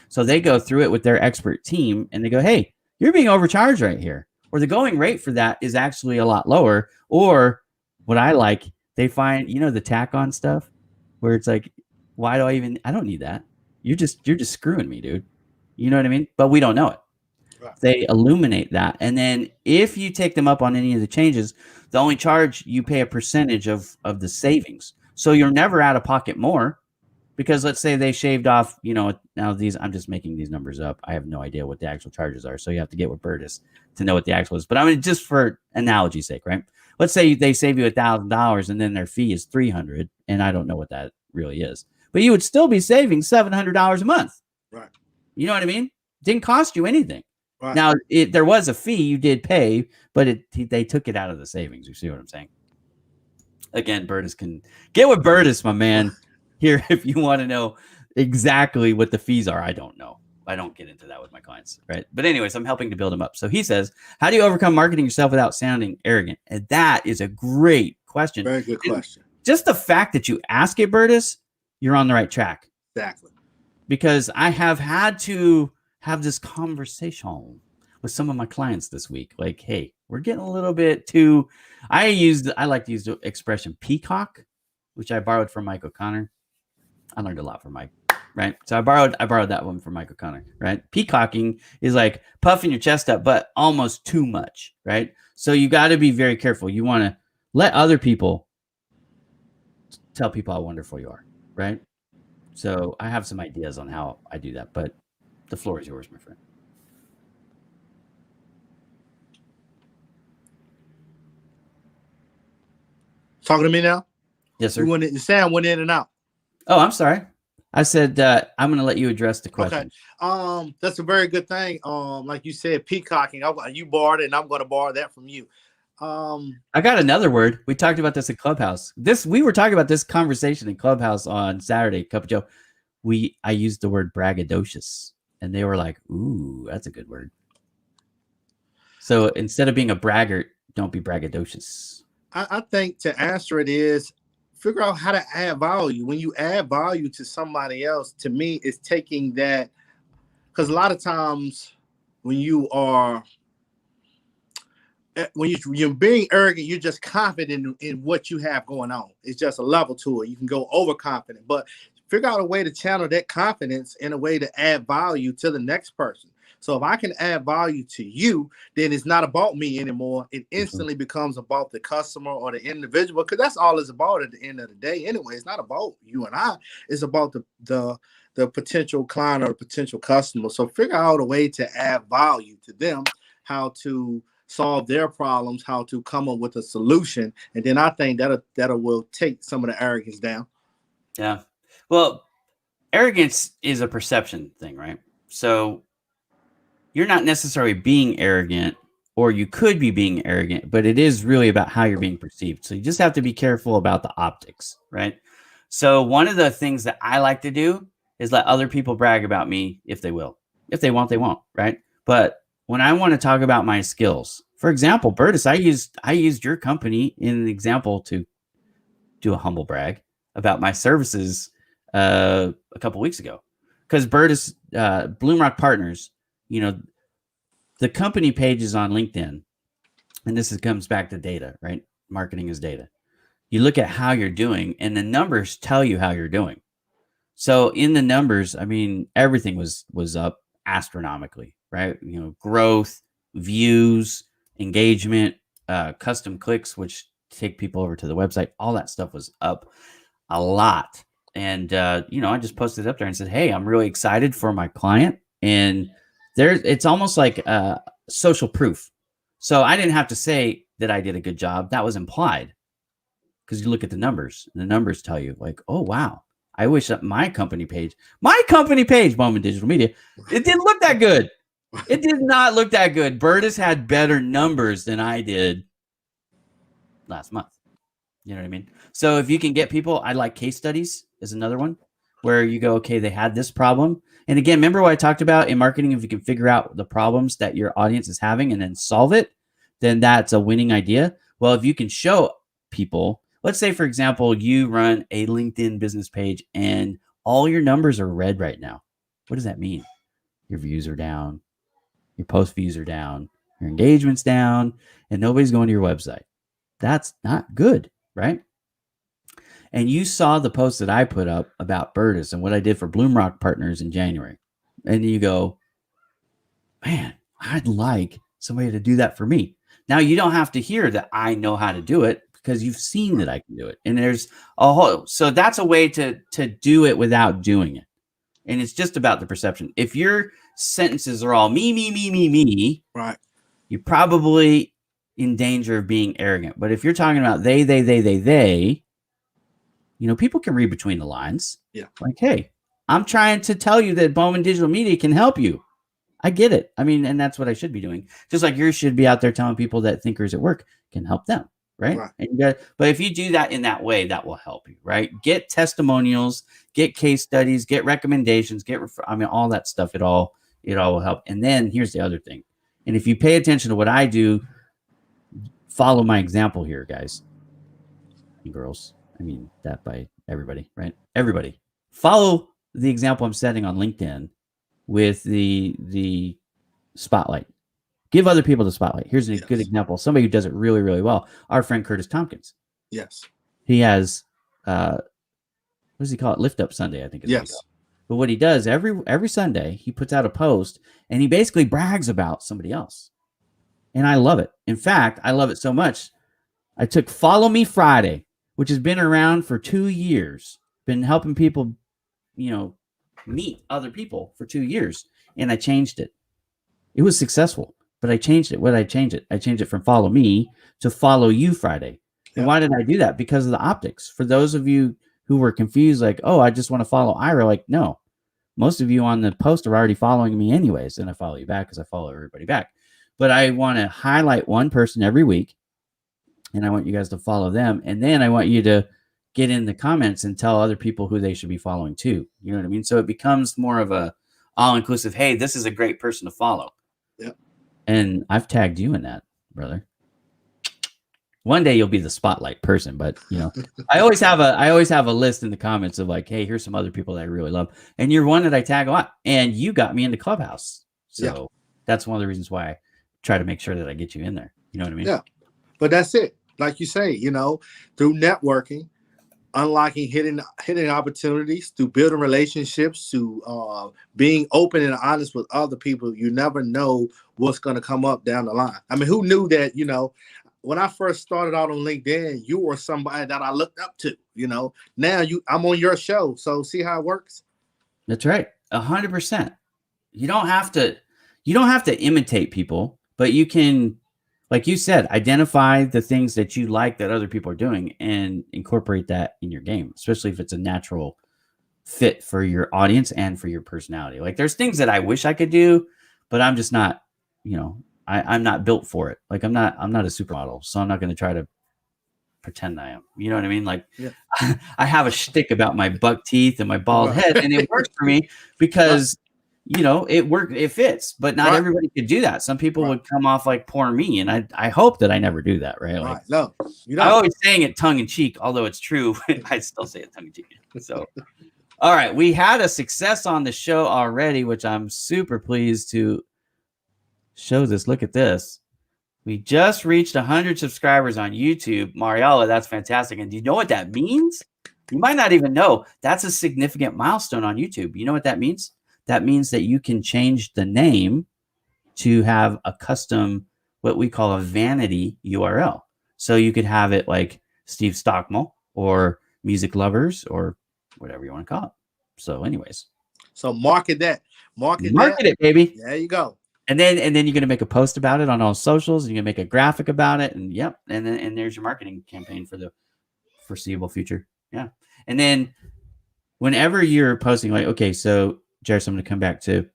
So they go through it with their expert team and they go, hey, you're being overcharged right here. Or the going rate for that is actually a lot lower. Or what I like, they find, the tack on stuff where it's like, why do I don't need that. You're just screwing me, dude. You know what I mean? But we don't know it. Right. They illuminate that. And then if you take them up on any of the changes, the only charge, you pay a percentage of the savings. So you're never out of pocket more. Because let's say they shaved off, now I'm just making these numbers up. I have no idea what the actual charges are. So you have to get with Burtis to know what the actual is. But I mean, just for analogy's sake, right? Let's say they save you $1,000 and then their fee is $300. And I don't know what that really is. But you would still be saving $700 a month. Right. You know what I mean? Didn't cost you anything. Right. Now, there was a fee you did pay, but they took it out of the savings. You see what I'm saying? Again, Burtis can get with Burtis, my man. Here, if you want to know exactly what the fees are, I don't know. I don't get into that with my clients, right? But anyways, I'm helping to build them up. So he says, how do you overcome marketing yourself without sounding arrogant? And that is a great question. Very good question. And just the fact that you ask it, Burtis, you're on the right track. Exactly. Because I have had to have this conversation with some of my clients this week. Like, hey, we're getting a little bit too, I like to use the expression peacock, which I borrowed from Mike O'Connor. I learned a lot from Mike, right? So I borrowed that one from Mike O'Connor, right? Peacocking is like puffing your chest up, but almost too much, right? So you got to be very careful. You want to let other people tell people how wonderful you are, right? So I have some ideas on how I do that, but the floor is yours, my friend. Talking to me now? Yes, sir. The sound went in and out. Oh, I'm sorry. I said I'm going to let you address the question. Okay. That's a very good thing. Like you said, peacocking. You borrowed it, and I'm going to borrow that from you. I got another word. We talked about this in Clubhouse. We were talking about this conversation in Clubhouse on Saturday. Cup of Joe. I used the word braggadocious, and they were like, "Ooh, that's a good word." So instead of being a braggart, don't be braggadocious. I think to answer it is figure out how to add value. When you add value to somebody else, to me, it's taking that, because a lot of times when you're being arrogant, you're just confident in what you have going on. It's just a level to it. You can go overconfident, but figure out a way to channel that confidence in a way to add value to the next person. So if I can add value to you, then it's not about me anymore. It instantly becomes about the customer or the individual, because that's all it's about at the end of the day. Anyway, it's not about you and I. It's about the potential client or potential customer. So figure out a way to add value to them, how to solve their problems, how to come up with a solution. And then I think that will take some of the arrogance down. Yeah. Well, arrogance is a perception thing, right? So you're not necessarily being arrogant, or you could be being arrogant, but it is really about how you're being perceived. So you just have to be careful about the optics, right? So one of the things that I like to do is let other people brag about me if they will. If they won't, they won't, right? But when I want to talk about my skills, for example, Burtis, I used your company in an example to do a humble brag about my services a couple weeks ago. Because Burtis, Bloomrock Partners, the company page is on LinkedIn, and comes back to data, right? Marketing is data. You look at how you're doing, and the numbers tell you how you're doing. So in the numbers, I mean, everything was up astronomically, right? Growth, views, engagement, custom clicks, which take people over to the website. All that stuff was up a lot. And, I just posted it up there and said, hey, I'm really excited for my client. And it's almost like social proof. So I didn't have to say that I did a good job. That was implied, because you look at the numbers, and the numbers tell you like, oh, wow, I wish that my company page, Bowman Digital Media, it didn't look that good. It did not look that good. Burtis had better numbers than I did last month. You know what I mean? So if you can get people, I like case studies is another one. where you go, okay, they had this problem. And again, remember what I talked about in marketing? If you can figure out the problems that your audience is having and then solve it, then that's a winning idea. Well, if you can show people, let's say, for example, you run a LinkedIn business page and all your numbers are red right now. What does that mean? Your views are down, your post views are down, your engagement's down, and nobody's going to your website. That's not good, right? And you saw the post that I put up about Burtis and what I did for Bloomrock Partners in January. And you go, man, I'd like somebody to do that for me. Now, you don't have to hear that I know how to do it because you've seen that I can do it. And there's a whole, so that's a way to do it without doing it. And it's just about the perception. If your sentences are all me, Right. you're probably in danger of being arrogant. But if you're talking about they, you know, people can read between the lines. Yeah. Like, hey, I'm trying to tell you that Bowman Digital Media can help you. I get it. I mean, and that's what I should be doing. Just like you should be out there telling people that Thinkers at Work can help them, right? And you got, but if you do that in that way, that will help you, right? Get testimonials, get case studies, get recommendations, I mean, all that stuff. It all will help. And then here's the other thing. And if you pay attention to what I do, follow my example here, guys and girls. I mean that by everybody, right? Everybody follow the example I'm setting on LinkedIn with the spotlight. Give other people the spotlight. Here's a good example. Somebody who does it really, really well. Our friend Curtis Tompkins. Yes. He has what does he call it? Lift Up Sunday, I think. Yes. But what he does every Sunday, he puts out a post and he basically brags about somebody else. And I love it. In fact, I love it so much. I took Follow Me Friday, which has been around for 2 years, been helping people, you know, meet other people for 2 years, and I changed it. It was successful, but I changed it. What did I change it? I changed it from Follow Me to Follow You Friday. And why did I do that? Because of the optics. For those of you who were confused, like, oh, I just want to follow Ira, like, no. Most of you on the post are already following me anyways, and I follow you back because I follow everybody back. But I want to highlight one person every week, and I want you guys to follow them. And then I want you to get in the comments and tell other people who they should be following too. You know what I mean? So it becomes more of a all-inclusive, hey, this is a great person to follow. Yep. And I've tagged you in that, brother. One day you'll be the spotlight person, but you know, I always have a list in the comments of like, hey, here's some other people that I really love. And you're one that I tag a lot. And you got me into Clubhouse. So that's one of the reasons why I try to make sure that I get you in there. You know what I mean? Yeah. But that's it. Like you say, you know, through networking, unlocking hidden opportunities, through building relationships, to being open and honest with other people, you never know what's going to come up down the line. I mean, who knew that, you know, when I first started out on LinkedIn, you were somebody that I looked up to, you know. Now I'm on your show. So see how it works? That's right. 100%. You don't have to imitate people, but you can, like you said, identify the things that you like that other people are doing and incorporate that in your game, especially if it's a natural fit for your audience and for your personality. Like there's things that I wish I could do, but I'm just not, you know, I'm not built for it. Like I'm not a supermodel, so I'm not going to try to pretend I am. You know what I mean? Like I have a shtick about my buck teeth and my bald head, and it works for me because you know, it fits, but not everybody could do that. Some people would come off like poor me, and I hope that I never do that, right? Like, no, you don't. I'm always saying it tongue in cheek, although it's true. I still say it tongue in cheek. So, all right, we had a success on the show already, which I'm super pleased to show this. Look at this. We just reached 100 subscribers on YouTube. Mariella, that's fantastic. And do you know what that means? You might not even know. That's a significant milestone on YouTube. You know what that means? That means that you can change the name to have a custom, what we call a vanity URL. So you could have it like Steve Stockmel or Music Lovers or whatever you want to call it. So anyways. So market that. Market it, baby. There you go. And then you're going to make a post about it on all socials. And you're going to make a graphic about it. And and there's your marketing campaign for the foreseeable future. Yeah. And then whenever you're posting, like, okay, so Jaris, I'm going to come back to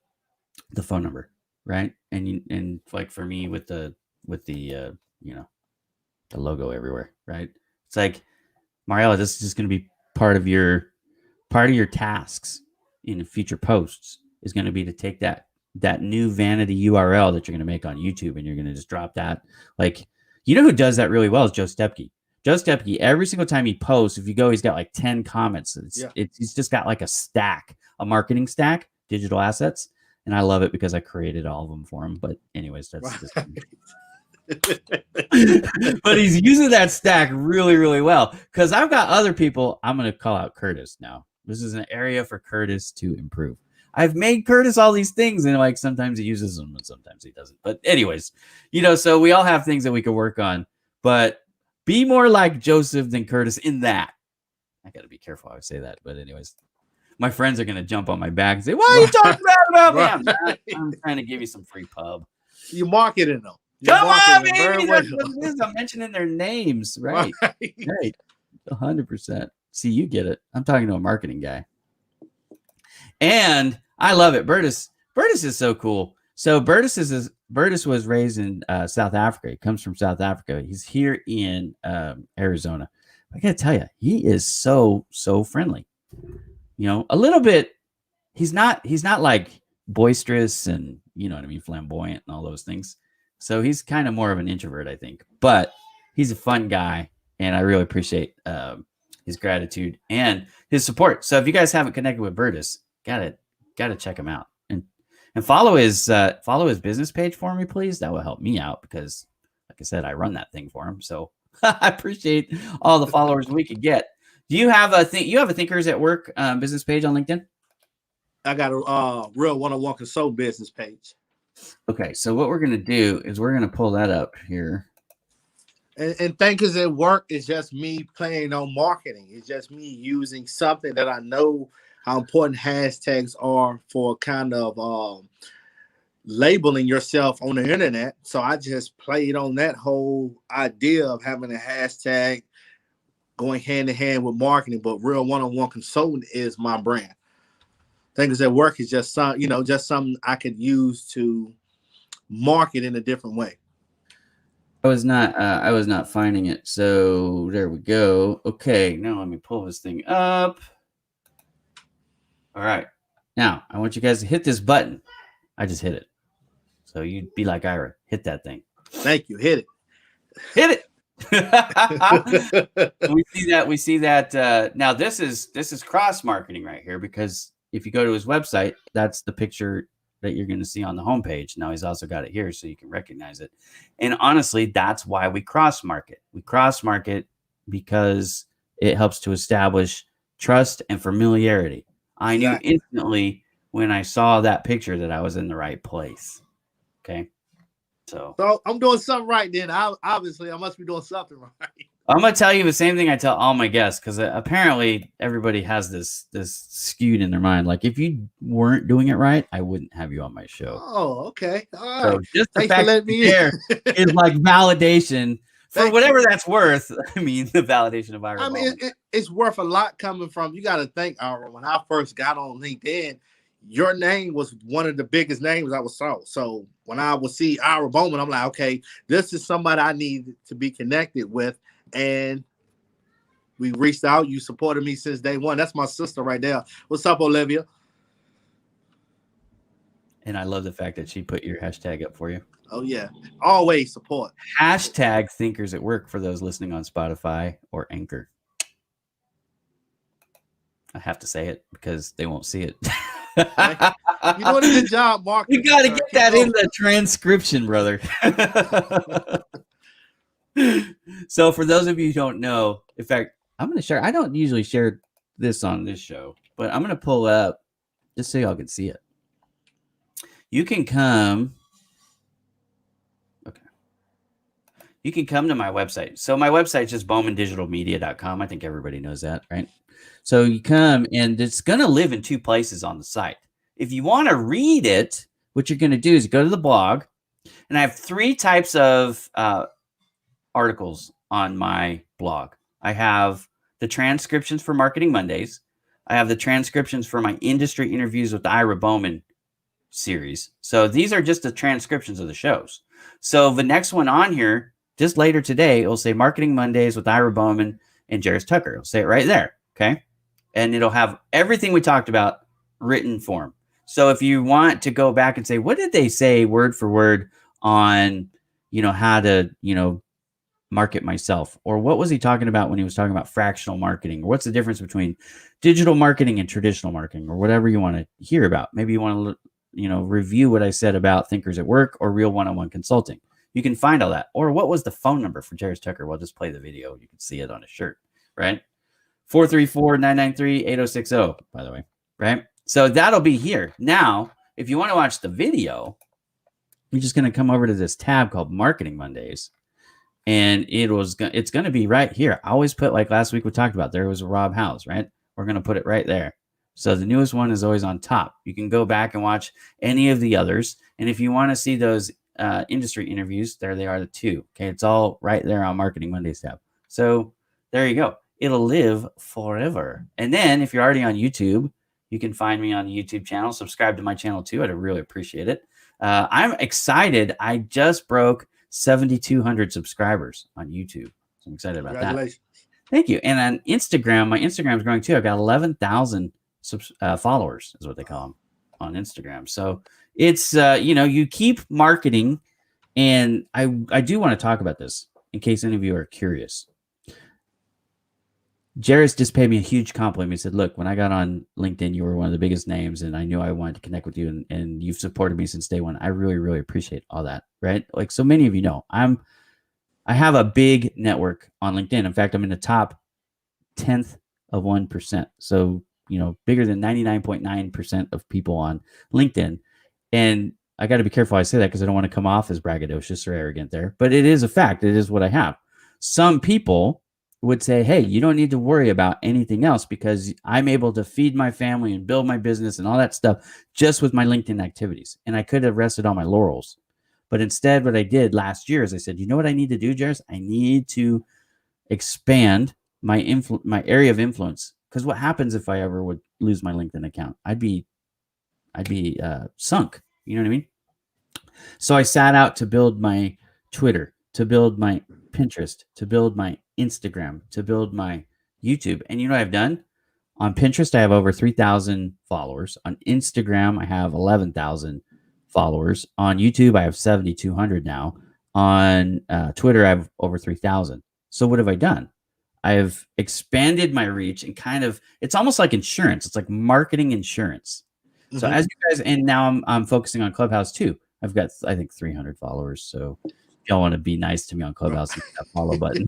the phone number, right? And like for me with the you know, the logo everywhere, right? It's like, Mariella, this is just going to be part of your part of your tasks in future posts is going to be to take that new vanity URL that you're going to make on YouTube, and you're going to just drop that. Like, you know who does that really well is Joe Stepke. Joe Stepke, every single time he posts, if you go, he's got like 10 comments. He's just got like a marketing stack, digital assets. And I love it because I created all of them for him. But anyways, that's just but he's using that stack really, really well. Because I've got other people. I'm going to call out Curtis now. This is an area for Curtis to improve. I've made Curtis all these things, and like sometimes he uses them and sometimes he doesn't. But anyways, so we all have things that we can work on. But be more like Joseph than Curtis in that. I got to be careful how I say that. But anyways, my friends are going to jump on my back and say, why are you talking bad about me? I'm trying to give you some free pub. You marketing them. Come on, baby. That's what it is. I'm mentioning their names. Right. Right. 100%. See, you get it. I'm talking to a marketing guy. And I love it. Bertus is so cool. So Bertus was raised in South Africa. He comes from South Africa. He's here in Arizona. I got to tell you, he is so friendly. A little bit. He's not like boisterous and flamboyant and all those things. So he's kind of more of an introvert, I think. But he's a fun guy, and I really appreciate his gratitude and his support. So if you guys haven't connected with Bertus, gotta check him out and follow his business page for me, please. That will help me out because, like I said, I run that thing for him. So I appreciate all the followers we could get. Do you have a Thinkers at Work business page on LinkedIn? I got a real one-on-one consult business page. Okay, so what we're gonna do is we're gonna pull that up here. And Thinkers at Work is just me playing on marketing. It's just me using something that I know how important hashtags are for kind of labeling yourself on the internet. So I just played on that whole idea of having a hashtag going hand in hand with marketing, but real one-on-one consulting is my brand. Thinkers at Work is just something I could use to market in a different way. I was not finding it. So there we go. Okay, now let me pull this thing up. All right. Now I want you guys to hit this button. I just hit it. So you'd be like Ira, hit that thing. Thank you. Hit it. Hit it. we see that now this is cross marketing right here, because if you go to his website, that's the picture that you're going to see on the homepage. Now he's also got it here so you can recognize it. And honestly, that's why we cross market. We cross market because it helps to establish trust and familiarity. I knew instantly when I saw that picture that I was in the right place. Okay. So I'm doing something right then. Obviously, I must be doing something right. I'm going to tell you the same thing I tell all my guests, because apparently everybody has this skewed in their mind. Like, if you weren't doing it right, I wouldn't have you on my show. Oh, okay. All so right. just the Thanks fact for letting me there is like validation for whatever that's worth. I mean, the validation of Ira. I mean, it's worth a lot coming from. You got to think, Ira, when I first got on LinkedIn, your name was one of the biggest names I was saw. So when I would see Ira Bowman, I'm like, okay, this is somebody I need to be connected with. And we reached out. You supported me since day one. That's my sister right there. What's up, Olivia? And I love the fact that she put your hashtag up for you. Oh, yeah. Always support. Hashtag Thinkers at Work for those listening on Spotify or Anchor. I have to say it because they won't see it. You're doing a good job, Mark. You got to get that in the transcription, brother. So for those of you who don't know, in fact, I'm going to share. I don't usually share this on this show, but I'm going to pull up just so y'all can see it. You can come. Okay. You can come to my website. So my website is just bowmandigitalmedia.com. I think everybody knows that, right? So you come, and it's going to live in two places on the site. If you want to read it, what you're going to do is go to the blog, and I have three types of articles on my blog. I have the transcriptions for Marketing Mondays. I have the transcriptions for my industry interviews with the Ira Bowman series. So these are just the transcriptions of the shows. So the next one on here, just later today, it'll say Marketing Mondays with Ira Bowman and Jaris Tucker. It'll say it right there. Okay. and it'll have everything we talked about written form. So if you want to go back and say, what did they say word for word on, how to, market myself, or what was he talking about when he was talking about fractional marketing, or what's the difference between digital marketing and traditional marketing, or whatever you want to hear about. Maybe you want to, review what I said about Thinkers at Work or Real One-on-One Consulting. You can find all that. Or what was the phone number for Jaris Tucker? We'll just play the video. You can see it on his shirt, right? 434-993-8060, by the way, right? So that'll be here. Now, if you want to watch the video, you're just going to come over to this tab called Marketing Mondays. And it's going to be right here. I always put, like last week we talked about, there was a Rob House, right? We're going to put it right there. So the newest one is always on top. You can go back and watch any of the others. And if you want to see those industry interviews, there they are, the two. Okay, it's all right there on Marketing Mondays tab. So there you go. It'll live forever. And then if you're already on YouTube, you can find me on the YouTube channel. Subscribe to my channel too. I'd really appreciate it. I'm excited. I just broke 7,200 subscribers on YouTube. So I'm excited about that. Thank you. And on Instagram, my Instagram is growing too. I've got 11,000 followers is what they call them on Instagram. So it's, you keep marketing. And I do want to talk about this in case any of you are curious. Jaris just paid me a huge compliment. He said, look, when I got on LinkedIn, you were one of the biggest names, and I knew I wanted to connect with you, and you've supported me since day one. I really, really appreciate all that, right? Like so many of you know, I have a big network on LinkedIn. In fact, I'm in the top 10th of 1%. So, bigger than 99.9% of people on LinkedIn. And I got to be careful I say that because I don't want to come off as braggadocious or arrogant there, but it is a fact. It is what I have. Some people would say, hey, you don't need to worry about anything else because I'm able to feed my family and build my business and all that stuff just with my LinkedIn activities. And I could have rested on my laurels. But instead, what I did last year is I said, you know what I need to do, Jaris? I need to expand my area of influence. Because what happens if I ever would lose my LinkedIn account? I'd be sunk. You know what I mean? So I sat out to build my Twitter, to build my Pinterest, to build my Instagram, to build my YouTube. And you know what I've done? On Pinterest, I have over 3,000 followers. On Instagram, I have 11,000 followers. On YouTube, I have 7,200 now. On Twitter, I have over 3,000. So what have I done? I've expanded my reach and it's almost like insurance. It's like marketing insurance. Mm-hmm. So as you guys, and now I'm focusing on Clubhouse too. I've got, I think, 300 followers. So if y'all want to be nice to me on Clubhouse, hit that follow button.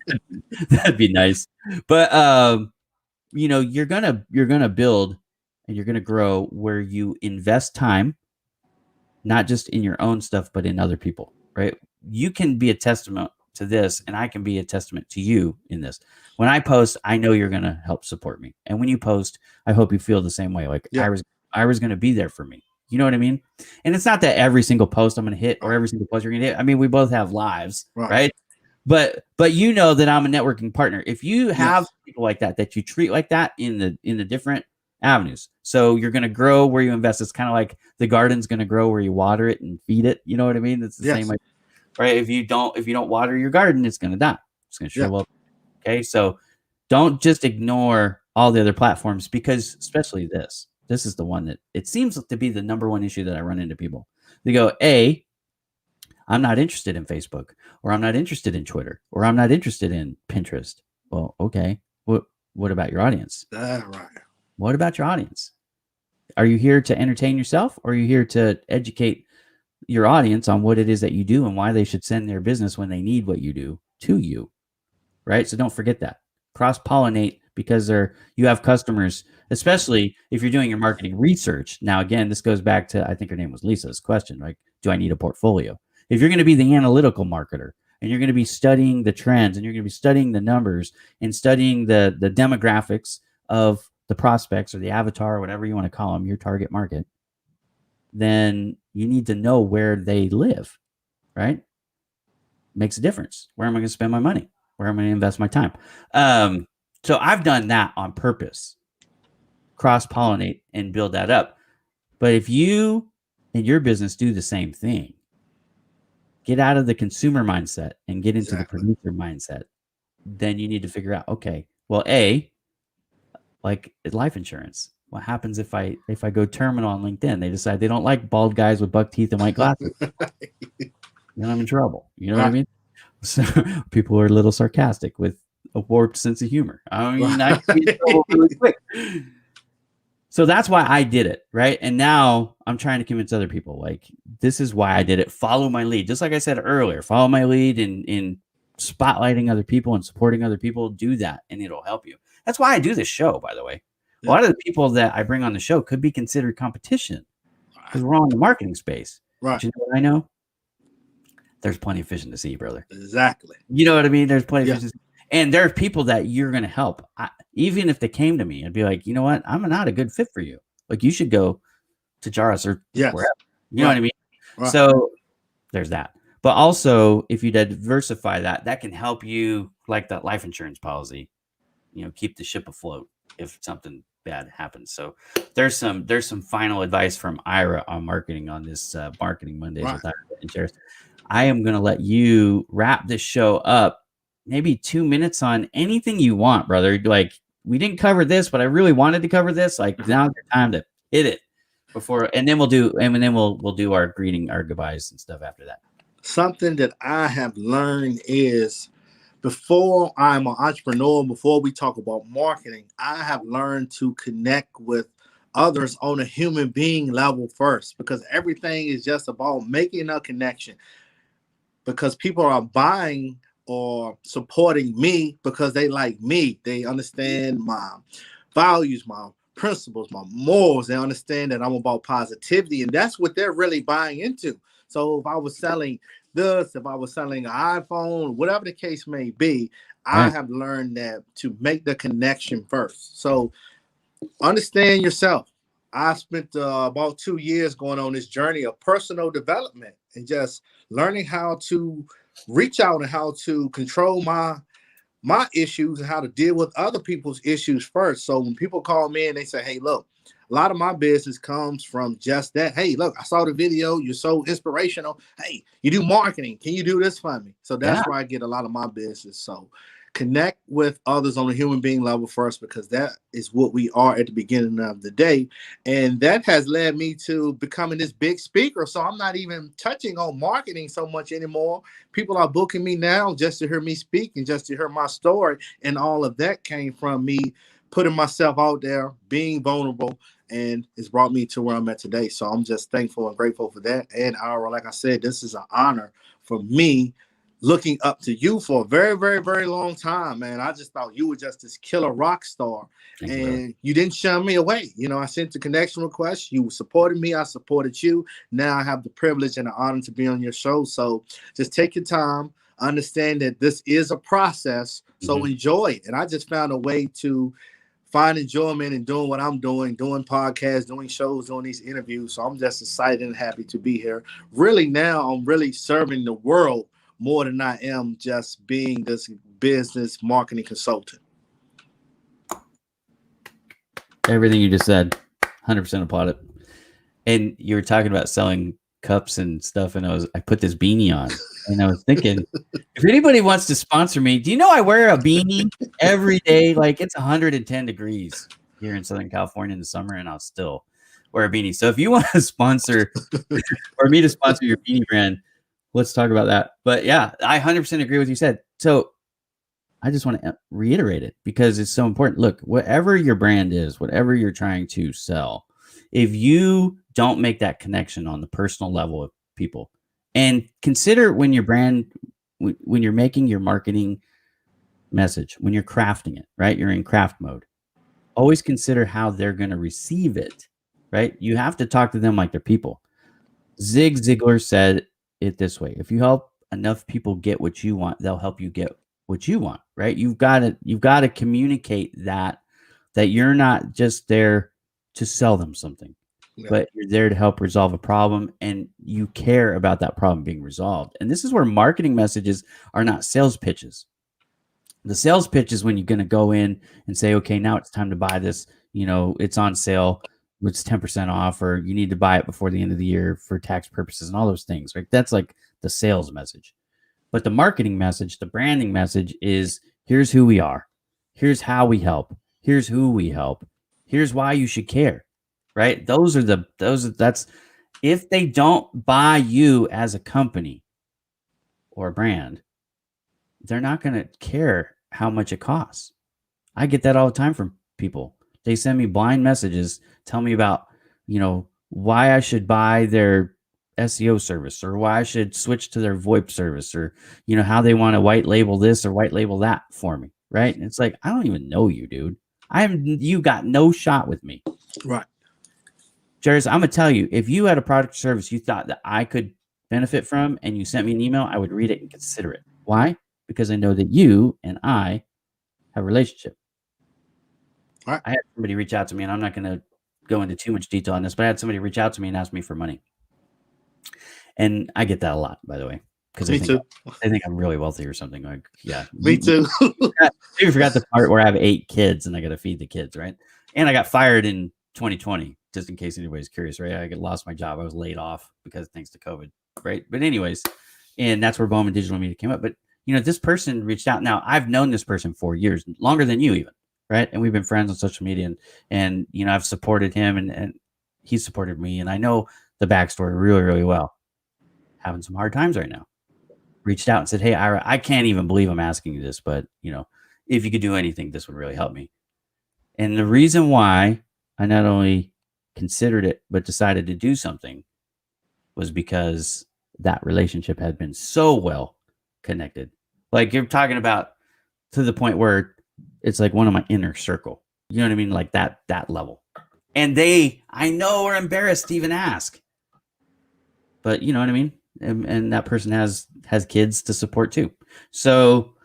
That'd be nice. But you're gonna build and you're gonna grow where you invest time, not just in your own stuff, but in other people. Right? You can be a testament to this, and I can be a testament to you in this. When I post, I know you're gonna help support me, and when you post, I hope you feel the same way. Like Ira's gonna be there for me. You know what I mean? And it's not that every single post I'm going to hit or every single post you're going to hit. I mean, we both have lives, right? But you know that I'm a networking partner. If you have people like that you treat like that in the different avenues, so you're going to grow where you invest. It's kind of like the garden's going to grow where you water it and feed it. You know what I mean? It's the same way, right? If you don't water your garden, it's going to die. It's going to shrivel up. Okay, so don't just ignore all the other platforms because, especially this is the one that it seems to be the number one issue that I run into people. They go, I'm not interested in Facebook, or I'm not interested in Twitter, or I'm not interested in Pinterest. Well, okay. What about your audience? Right. What about your audience? Are you here to entertain yourself, or are you here to educate your audience on what it is that you do and why they should send their business when they need what you do to you? Right? So don't forget that. Cross-pollinate, because you have customers, especially if you're doing your marketing research. Now, again, this goes back to, I think her name was Lisa's question, like, do I need a portfolio? If you're going to be the analytical marketer and you're going to be studying the trends and you're going to be studying the numbers and studying the demographics of the prospects or the avatar, or whatever you want to call them, your target market, then you need to know where they live, right? Makes a difference. Where am I going to spend my money? Where am I going to invest my time? So I've done that on purpose, cross-pollinate and build that up. But if you and your business do the same thing, get out of the consumer mindset and get into the producer mindset, then you need to figure out, okay, well, like life insurance. What happens if I go terminal on LinkedIn? They decide they don't like bald guys with buck teeth and white glasses. Then I'm in trouble. You know what I mean? So people are a little sarcastic with a warped sense of humor. I mean, I can be in trouble really quick. So that's why I did it, right? And now I'm trying to convince other people, like, this is why I did it. Follow my lead. Just like I said earlier, follow my lead in spotlighting other people and supporting other people. Do that, and it'll help you. That's why I do this show, by the way. A lot of the people that I bring on the show could be considered competition because we're all in the marketing space. Right. But you know what I know? There's plenty of fish in the sea, brother. Exactly. You know what I mean? There's plenty of fish in the sea. And there are people that you're going to help. Even if they came to me, I'd be like, you know what? I'm not a good fit for you. Like, you should go to Jaris or wherever. You know what I mean? Right. So there's that. But also, if you diversify that can help you, like that life insurance policy, keep the ship afloat if something bad happens. So there's some final advice from Ira on marketing on this Marketing Mondays with Ira and Jaris. I am going to let you wrap this show up. Maybe 2 minutes on anything you want, brother. Like, we didn't cover this, but I really wanted to cover this. Like, now's the time to hit it before, and then we'll do our greeting, our goodbyes and stuff after that. Something that I have learned is, before I'm an entrepreneur, before we talk about marketing, I have learned to connect with others on a human being level first, because everything is just about making a connection, because people are buying or supporting me because they like me. They understand my values, my principles, my morals. They understand that I'm about positivity, and that's what they're really buying into. So if I was selling this, if I was selling an iPhone, whatever the case may be, I have learned that to make the connection first. So understand yourself. I spent about 2 years going on this journey of personal development and just learning how to reach out and how to control my issues and how to deal with other people's issues first. So when people call me and they say, hey, look, a lot of my business comes from just that. Hey, look, I saw the video. You're so inspirational. Hey, you do marketing. Can you do this for me? So that's where I get a lot of my business. So connect with others on a human being level first, because that is what we are at the beginning of the day. And that has led me to becoming this big speaker. So I'm not even touching on marketing so much anymore. People are booking me now just to hear me speak and just to hear my story. And all of that came from me putting myself out there, being vulnerable, and it's brought me to where I'm at today. So I'm just thankful and grateful for that. And Ira, like I said, this is an honor for me, looking up to you for a very, very, very long time, man. I just thought you were just this killer rock star. And you didn't shun me away. I sent the connection request. You supported me. I supported you. Now I have the privilege and the honor to be on your show. So just take your time. Understand that this is a process. So enjoy it. And I just found a way to find enjoyment in doing what I'm doing podcasts, doing shows, doing these interviews. So I'm just excited and happy to be here. Really, now I'm really serving the world more than I am just being this business marketing consultant. Everything you just said, 100% applaud it. And you were talking about selling cups and stuff, and I put this beanie on, and I was thinking, if anybody wants to sponsor me, do you know I wear a beanie every day? Like, it's 110 degrees here in Southern California in the summer, and I'll still wear a beanie. So if you want to sponsor or me to sponsor your beanie brand, let's talk about that. But yeah, I 100% agree with what you said. So I just want to reiterate it because it's so important. Look, whatever your brand is, whatever you're trying to sell, if you don't make that connection on the personal level with people, and consider when your brand, when you're making your marketing message, when you're crafting it, right? You're in craft mode. Always consider how they're going to receive it, right? You have to talk to them like they're people. Zig Ziglar said it this way: if you help enough people get what you want, they'll help you get what you want, right? You've got to communicate that you're not just there to sell them something, but you're there to help resolve a problem, and you care about that problem being resolved. And this is where marketing messages are not sales pitches. The sales pitch is when you're going to go in and say, okay, now it's time to buy this. It's on sale. It's 10% off, or you need to buy it before the end of the year for tax purposes and all those things, right? That's like the sales message. But the marketing message, the branding message is, here's who we are. Here's how we help. Here's who we help. Here's why you should care. Right? That's if they don't buy you as a company or a brand, they're not going to care how much it costs. I get that all the time from people. They send me blind messages, tell me about, why I should buy their SEO service or why I should switch to their VoIP service or, how they want to white label this or white label that for me. Right. And it's like, I don't even know you, dude. You got no shot with me. Right. Jaris, I'm going to tell you, if you had a product or service you thought that I could benefit from and you sent me an email, I would read it and consider it. Why? Because I know that you and I have a relationship. Right. I had somebody reach out to me, and I'm not going to go into too much detail on this, but I had somebody reach out to me and ask me for money. And I get that a lot, by the way. Because Me too. I think I'm really wealthy or something. Like, yeah. Me too. You forgot the part where I have 8 kids and I got to feed the kids, right? And I got fired in 2020, just in case anybody's curious, right? I lost my job. I was laid off because thanks to COVID, right? But anyways, and that's where Bowman Digital Media came up. But, this person reached out. Now, I've known this person for years, longer than you even, right? And we've been friends on social media. And I've supported him and he supported me. And I know the backstory really, really well. Having some hard times right now. Reached out and said, hey, Ira, I can't even believe I'm asking you this, but, if you could do anything, this would really help me. And the reason why I not only considered it, but decided to do something was because that relationship had been so well connected. Like you're talking about to the point where it's like one of my inner circle. You know what I mean? Like that level. And I know are embarrassed to even ask. But you know what I mean? And that person has kids to support too. So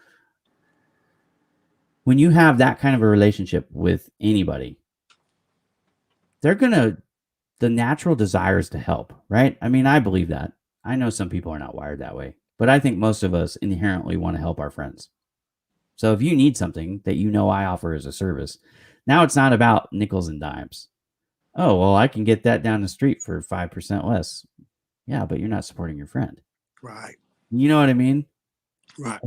when you have that kind of a relationship with anybody, the natural desire is to help, right? I mean, I believe that. I know some people are not wired that way, but I think most of us inherently want to help our friends. So if you need something that I offer as a service, now it's not about nickels and dimes. Oh, well, I can get that down the street for 5% less. Yeah, but you're not supporting your friend. Right. You know what I mean? Right.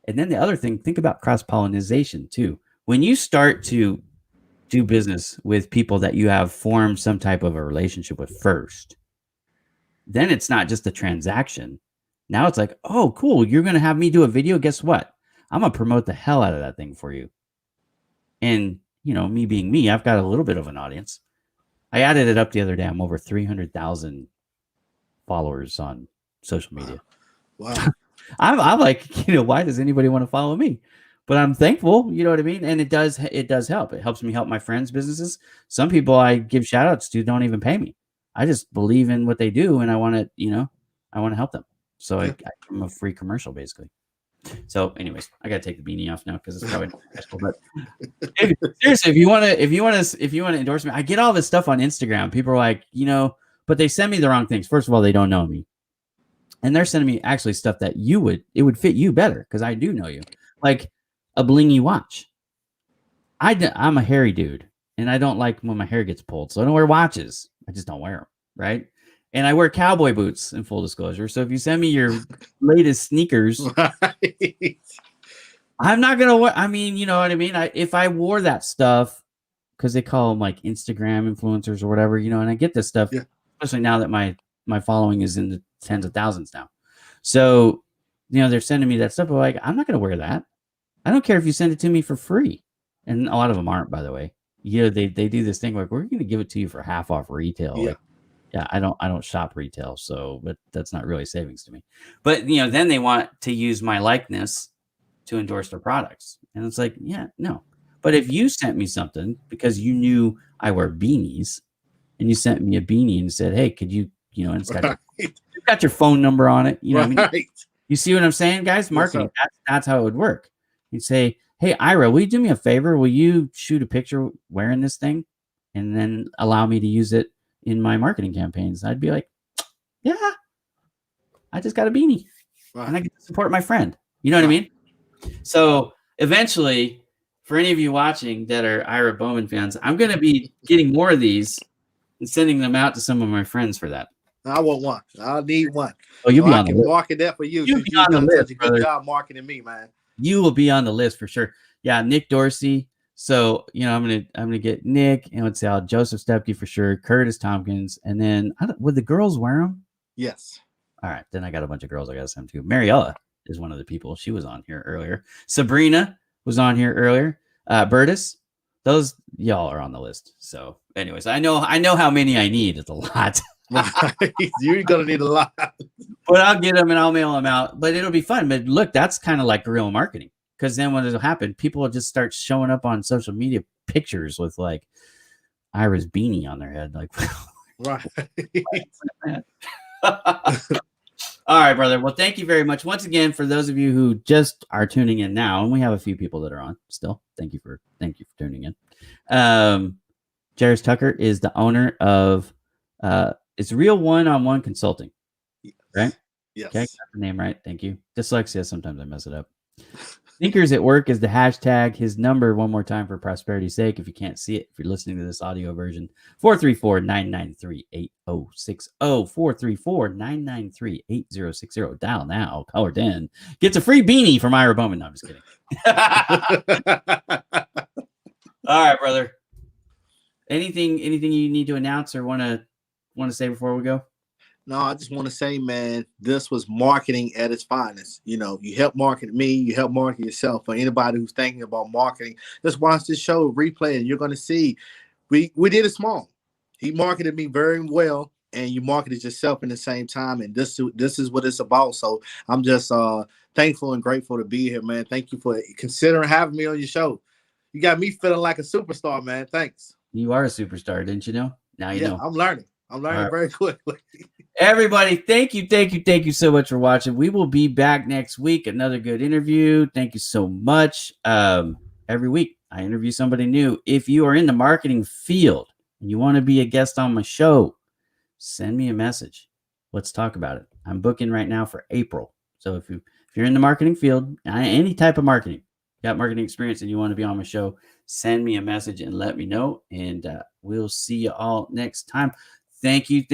And then the other thing, think about cross-pollination too. When you start to do business with people that you have formed some type of a relationship with first, then it's not just a transaction. Now it's like, oh, cool. You're going to have me do a video. Guess what? I'm going to promote the hell out of that thing for you. And, me being me, I've got a little bit of an audience. I added it up the other day. I'm over 300,000 followers on social media. Wow. I'm like, why does anybody want to follow me? But I'm thankful, you know what I mean? And it does help. It helps me help my friends' businesses. Some people I give shout outs to don't even pay me. I just believe in what they do and I want to, I want to help them. So I give them a free commercial basically. So anyways, I gotta take the beanie off now because it's probably not special. But seriously, if you want to endorse me, I get all this stuff on Instagram. People are like, but they send me the wrong things. First of all, they don't know me. And they're sending me actually stuff that it would fit you better because I do know you. Like a blingy watch. I'm a hairy dude and I don't like when my hair gets pulled. So I don't wear watches. I just don't wear them. Right. And I wear cowboy boots in full disclosure. So if you send me your latest sneakers, right. I'm not going to wear, you know what I mean? If I wore that stuff, because they call them like Instagram influencers or whatever, and I get this stuff, especially now that my following is in the tens of thousands now. So, they're sending me that stuff. But like, I'm not going to wear that. I don't care if you send it to me for free. And a lot of them aren't, by the way. They do this thing like, we're going to give it to you for half off retail. Yeah. Like, I don't shop retail. So, but that's not really savings to me. But, then they want to use my likeness to endorse their products. And it's like, yeah, no. But if you sent me something because you knew I wear beanies and you sent me a beanie and said, hey, could you, and it's got your phone number on it. You know what I mean? You see what I'm saying, guys? Marketing, that's how it would work. You'd say, hey, Ira, will you do me a favor? Will you shoot a picture wearing this thing and then allow me to use it in my marketing campaigns? I'd be like, yeah, I just got a beanie and I get to support my friend. You know what I mean? So eventually, for any of you watching that are Ira Bowman fans, I'm going to be getting more of these and sending them out to some of my friends for that. I want one. I need one. Oh, you'll be on the list. Market that for you. You'll be on the list, such a good job marketing me, man. You will be on the list for sure. Yeah, Nick Dorsey, So, I'm gonna get Nick, and let's see, Joseph Stepke for sure, Curtis Tompkins, and then would the girls wear them? Yes. All right, then I got a bunch of girls I got to send too. Mariella is one of the people. She was on here earlier. Sabrina was on here earlier. Bertus, those y'all are on the list. So, anyways, I know how many I need. It's a lot. Right. You're gonna need a lot. But I'll get them and I'll mail them out. But it'll be fun. But look, that's kind of like guerrilla marketing. Because then what will happen? People will just start showing up on social media pictures with like Ira's beanie on their head. Like, right. All right, brother. Well, thank you very much once again for those of you who just are tuning in now, and we have a few people that are on still. Thank you for tuning in. Jaris Tucker is the owner of it's Real One-on-One Consulting, right? Yes. Okay, got the name right. Thank you. Dyslexia. Sometimes I mess it up. Thinkers at Work is the hashtag. His number, one more time for prosperity's sake, if you can't see it, if you're listening to this audio version, 434-993-8060, 434-993-8060. Dial now, caller 10 gets a free beanie from Ira Bowman. No, I'm just kidding. All right, brother. Anything you need to announce or want to say before we go? No, I just want to say, man, this was marketing at its finest. You help market me, you help market yourself. For anybody who's thinking about marketing, just watch this show, replay, and you're going to see we did it small. He marketed me very well, and you marketed yourself in the same time. And this is what it's about. So I'm just thankful and grateful to be here, man. Thank you for considering having me on your show. You got me feeling like a superstar, man. Thanks. You are a superstar, didn't you know? Now you know. I'm learning right. Very quickly. Everybody, thank you so much for watching. We will be back next week. Another good interview. Thank you so much. Every week I interview somebody new. If you are in the marketing field and you want to be a guest on my show, send me a message. Let's talk about it. I'm booking right now for April. So if you're in the marketing field, any type of marketing, got marketing experience and you want to be on my show, send me a message and let me know. And we'll see you all next time. Thank you,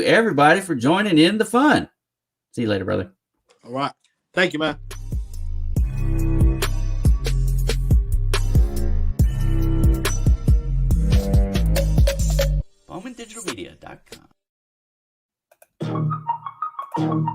everybody, for joining in the fun. See you later, brother. All right. Thank you, man. BowmanDigitalMedia.com.